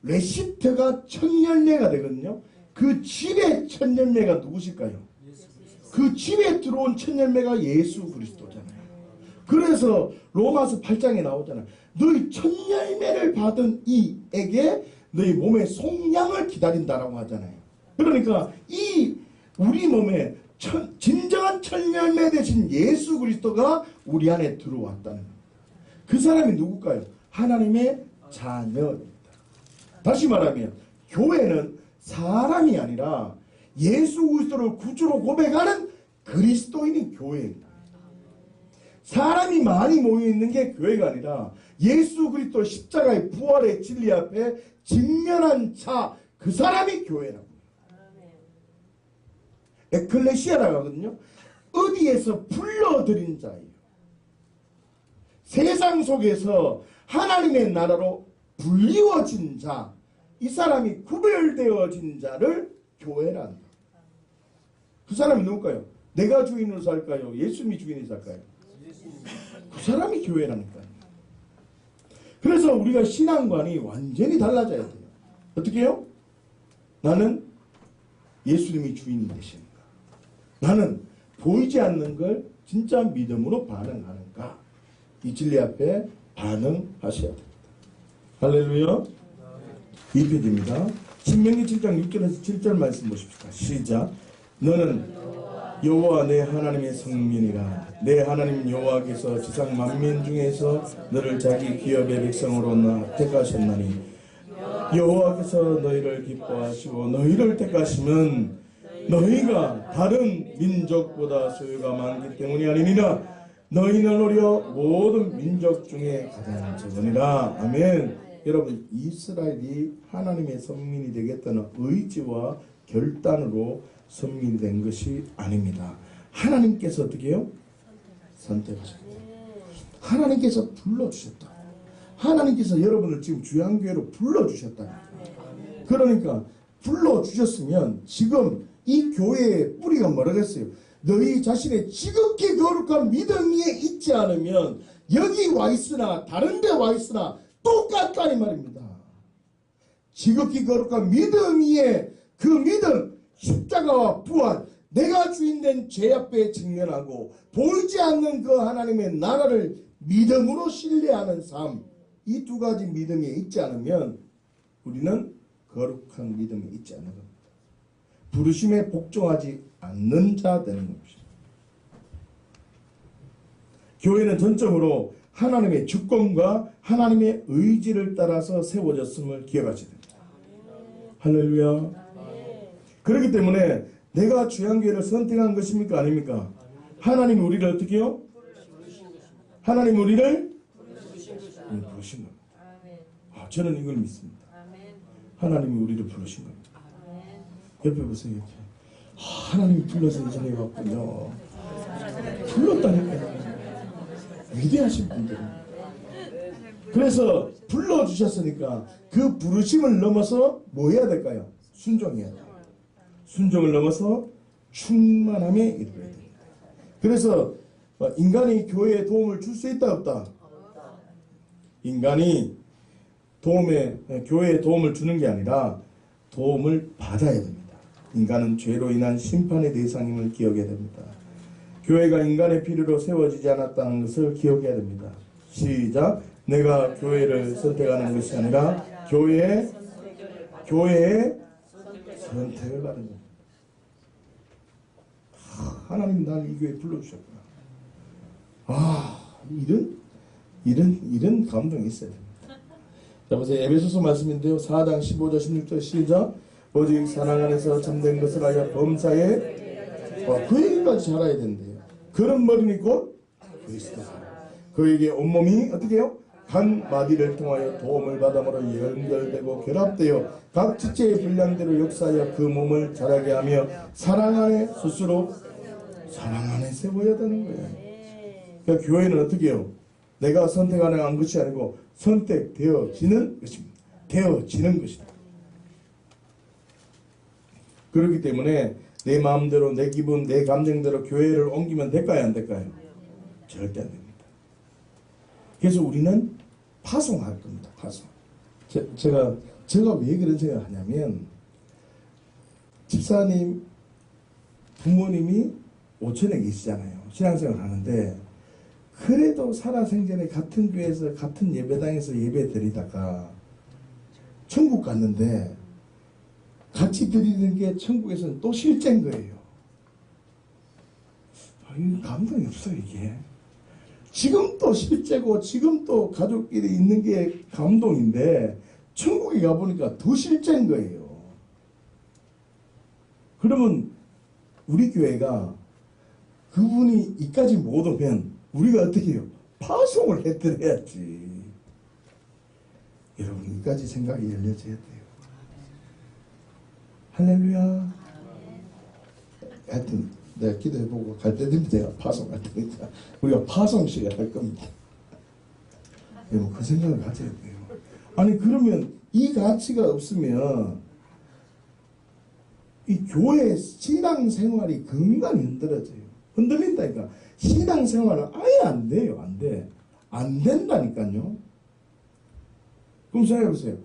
레시트가 첫 열매가 되거든요. 그 집의 첫 열매가 누구실까요? 그 집에 들어온 첫 열매가 예수 그리스도잖아요. 그래서 로마서 8장에 나오잖아요. 너희 첫 열매를 받은 이에게 너희 몸의 속량을 기다린다라고 하잖아요. 그러니까 이 우리 몸에 진정한 첫 열매 되신 예수 그리스도가 우리 안에 들어왔다는 겁니다. 그 사람이 누굴까요? 하나님의 자녀입니다. 다시 말하면 교회는 사람이 아니라 예수 그리스도를 구주로 고백하는 그리스도인이 교회입니다. 사람이 많이 모여있는 게 교회가 아니라 예수 그리스도 십자가의 부활의 진리 앞에 직면한 자, 그 사람이 교회라고. 에클레시아라고 하거든요. 어디에서 불러들인 자예요. 세상 속에서 하나님의 나라로 불리워진 자, 이 사람이 구별되어진 자를 교회란다. 그 사람이 누굴까요? 내가 주인으로 살까요? 예수님이 주인이 살까요? 그 사람이 교회라니까요. 그래서 우리가 신앙관이 완전히 달라져야 돼요. 어떻게 해요? 나는 예수님이 주인이 되십니다. 나는 보이지 않는 걸 진짜 믿음으로 반응하는가? 이 진리 앞에 반응하셔야 됩니다. 할렐루야. 2페이지입니다. 신명기 7장 6절에서 7절 말씀 보십시오. 시작. 너는 여호와 내 하나님의 성민이라. 내 하나님 여호와께서 지상 만민 중에서 너를 자기 기업의 백성으로 택하셨나니 여호와께서 너희를 기뻐하시고 너희를 택하시면 너희가 다른 민족보다 소유가 많기 때문이 아니니라. 너희는 오히려 모든 민족 중에 가장 적으니라. 아멘. 여러분, 이스라엘이 하나님의 선민이 되겠다는 의지와 결단으로 선민이 된 것이 아닙니다. 하나님께서 어떻게 해요? 선택하셨다. 하나님께서 불러주셨다. 하나님께서 여러분을 지금 주양교회로 불러주셨다. 그러니까 불러주셨으면 지금 이 교회의 뿌리가 뭐라겠어요? 너희 자신의 지극히 거룩한 믿음 위에 있지 않으면 여기 와 있으나 다른 데 와 있으나 똑같다 이 말입니다. 지극히 거룩한 믿음 위에 그 믿음, 십자가와 부활, 내가 주인된 죄 앞에 직면하고 보이지 않는 그 하나님의 나라를 믿음으로 신뢰하는 삶, 이 두 가지 믿음이 있지 않으면 우리는 거룩한 믿음이 있지 않은 겁니다. 부르심에 복종하지 않는 자 되는 것입니다. 교회는 전적으로 하나님의 주권과 하나님의 의지를 따라서 세워졌음을 기억하셔야 됩니다. 할렐루야. 그렇기 때문에 내가 주양교회를 선택한 것입니까? 아닙니까? 하나님이 우리를 어떻게 해요? 하나님 우리를 부르신 겁니다. 저는 이걸 믿습니다. 하나님이 우리를 부르신 겁니다. 옆에 보세요. 옆에. 하나님이 불러서 이 자리에 왔군요. 불렀다니까요. 위대하신 분들입니다. 그래서 불러주셨으니까 그 부르심을 넘어서 뭐 해야 될까요? 순종해야 돼요. 순종을 넘어서 충만함에 이르러야 됩니다. 그래서 인간이 교회에 도움을 줄 수 있다 없다? 인간이 교회에 도움을 주는 게 아니라 도움을 받아야 됩니다. 인간은 죄로 인한 심판의 대상임을 기억해야 됩니다. 교회가 인간의 필요로 세워지지 않았다는 것을 기억해야 됩니다. 시작. 내가 교회를 선택하는 것이 아니라 교회의 선택을 받는 겁니다. 하나님 나를 이 교회에 불러주셨구나. 이런 감동이 있어야 됩니다. 자, 보세요. 에베소서 말씀인데요. 4장 15절 16절 시작. 오직 사랑 안에서 참된 것을 하여 범사에 그 얘기까지 잘해야 된대요. 그런 머리니 곧 그리스도. 그에게 온몸이 어떻게 해요? 간 마디를 통하여 도움을 받음으로 연결되고 결합되어 각 지체의 분량대로 역사하여 그 몸을 자라게 하며 사랑 안에 스스로 사랑 안에 세워야 되는 거예요. 그러니까 교회는 어떻게 해요? 내가 선택하는 것이 아니고 선택되어지는 것입니다. 되어지는 것입니다. 그렇기 때문에 내 마음대로 내 기분 내 감정대로 교회를 옮기면 될까요? 안 될까요? 절대 안 됩니다. 그래서 우리는 파송할 겁니다. 파송. 제가 왜 그런 생각을 하냐면 집사님 부모님이 오천에 계시잖아요. 신앙생활 하는데 그래도 살아생전에 같은 교회에서 같은 예배당에서 예배 드리다가 천국 갔는데 같이 드리는 게 천국에서는 또 실제인 거예요. 이 감동이 없어요, 이게. 지금 또 실제고 지금 또 가족끼리 있는 게 감동인데 천국에 가보니까 더 실제인 거예요. 그러면 우리 교회가 그분이 이까지 못 오면 우리가 어떻게 해요? 파송을 해드려야지. 여러분, 이까지 생각이 열려져야 돼요. 할렐루야. 하여튼 내가 기도해보고 갈 때 되면 내가 파송할 테니까 우리가 파송식을 할 겁니다. 여러분, 그 생각을 가져야 돼요. 아니 그러면 이 가치가 없으면 이 교회 신앙생활이 건강히 흔들어져요. 흔들린다니까. 신앙생활은 아예 안 돼요. 안 돼. 안 된다니까요. 그럼 생각해보세요.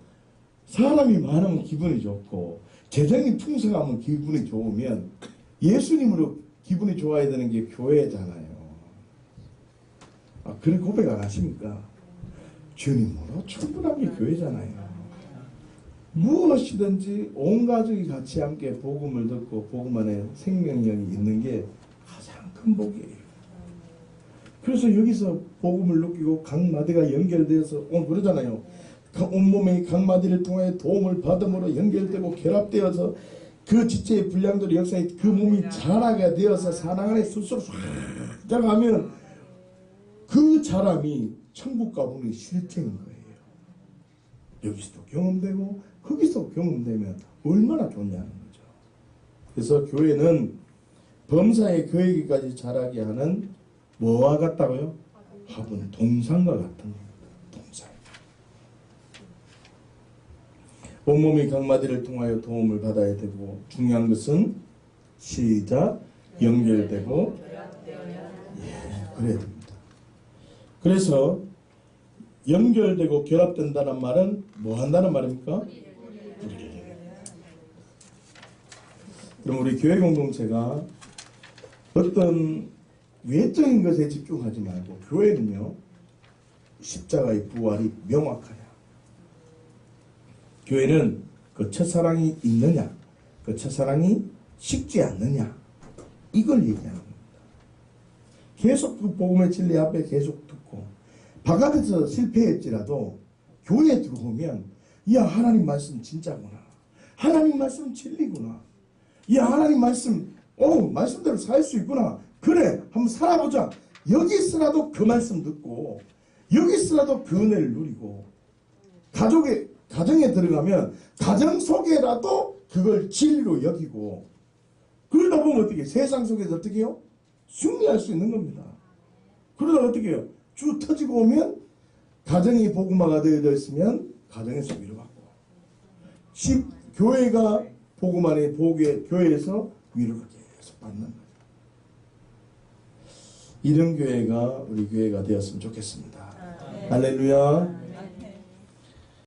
사람이 많으면 기분이 좋고 재정이 풍성하면 기분이 좋으면 예수님으로 기분이 좋아야 되는 게 교회잖아요. 아, 그런 고백 안 하십니까? 주님으로 충분한 게 교회잖아요. 무엇이든지 온 가족이 같이 함께 복음을 듣고 복음 안에 생명력이 있는 게 가장 큰 복이에요. 그래서 여기서 복음을 느끼고 각 마디가 연결되어서 오늘 그러잖아요. 온몸의 각 마디를 통해 도움을 받음으로 연결되고 결합되어서 그 지체의 분량들의 역사에 그 몸이 자라게 되어서 사랑 안에 스스로 싹 자라가면 그 자람이 천국 가보니 실제인 거예요. 여기서도 경험되고 거기서 경험되면 얼마나 좋냐는 거죠. 그래서 교회는 범사에 그에게까지 자라게 하는 뭐와 같다고요? 화분, 동산과 같은 겁니다. 동산. 온몸이 각 마디를 통하여 도움을 받아야 되고 중요한 것은 시작 연결되고 그래야 됩니다. 그래서 연결되고 결합된다는 말은 뭐 한다는 말입니까? 그럼 우리 교회 공동체가 어떤 외적인 것에 집중하지 말고 교회는요 십자가의 부활이 명확하냐, 교회는 그 첫사랑이 있느냐, 그 첫사랑이 식지 않느냐, 이걸 얘기하는 겁니다. 계속 그 복음의 진리 앞에 계속 듣고 바깥에서 실패했지라도 교회에 들어오면 야 하나님 말씀 진짜구나, 하나님 말씀 진리구나, 야 하나님 말씀 말씀대로 살 수 있구나, 그래 한번 살아보자. 여기서라도 그 말씀 듣고 여기서라도 그 은혜를 누리고 가정에 들어가면 가정 속에라도 그걸 진리로 여기고 그러다 보면 어떻게 세상 속에서 어떻게 해요? 승리할 수 있는 겁니다. 그러다 어떻게 해요? 쭉 터지고 오면 가정이 복음화가 되어 있으면 가정에서 위로받고 교회가 복음 안에 교회에서 위로를 계속 받는 거예요. 이런 교회가 우리 교회가 되었으면 좋겠습니다. 할렐루야.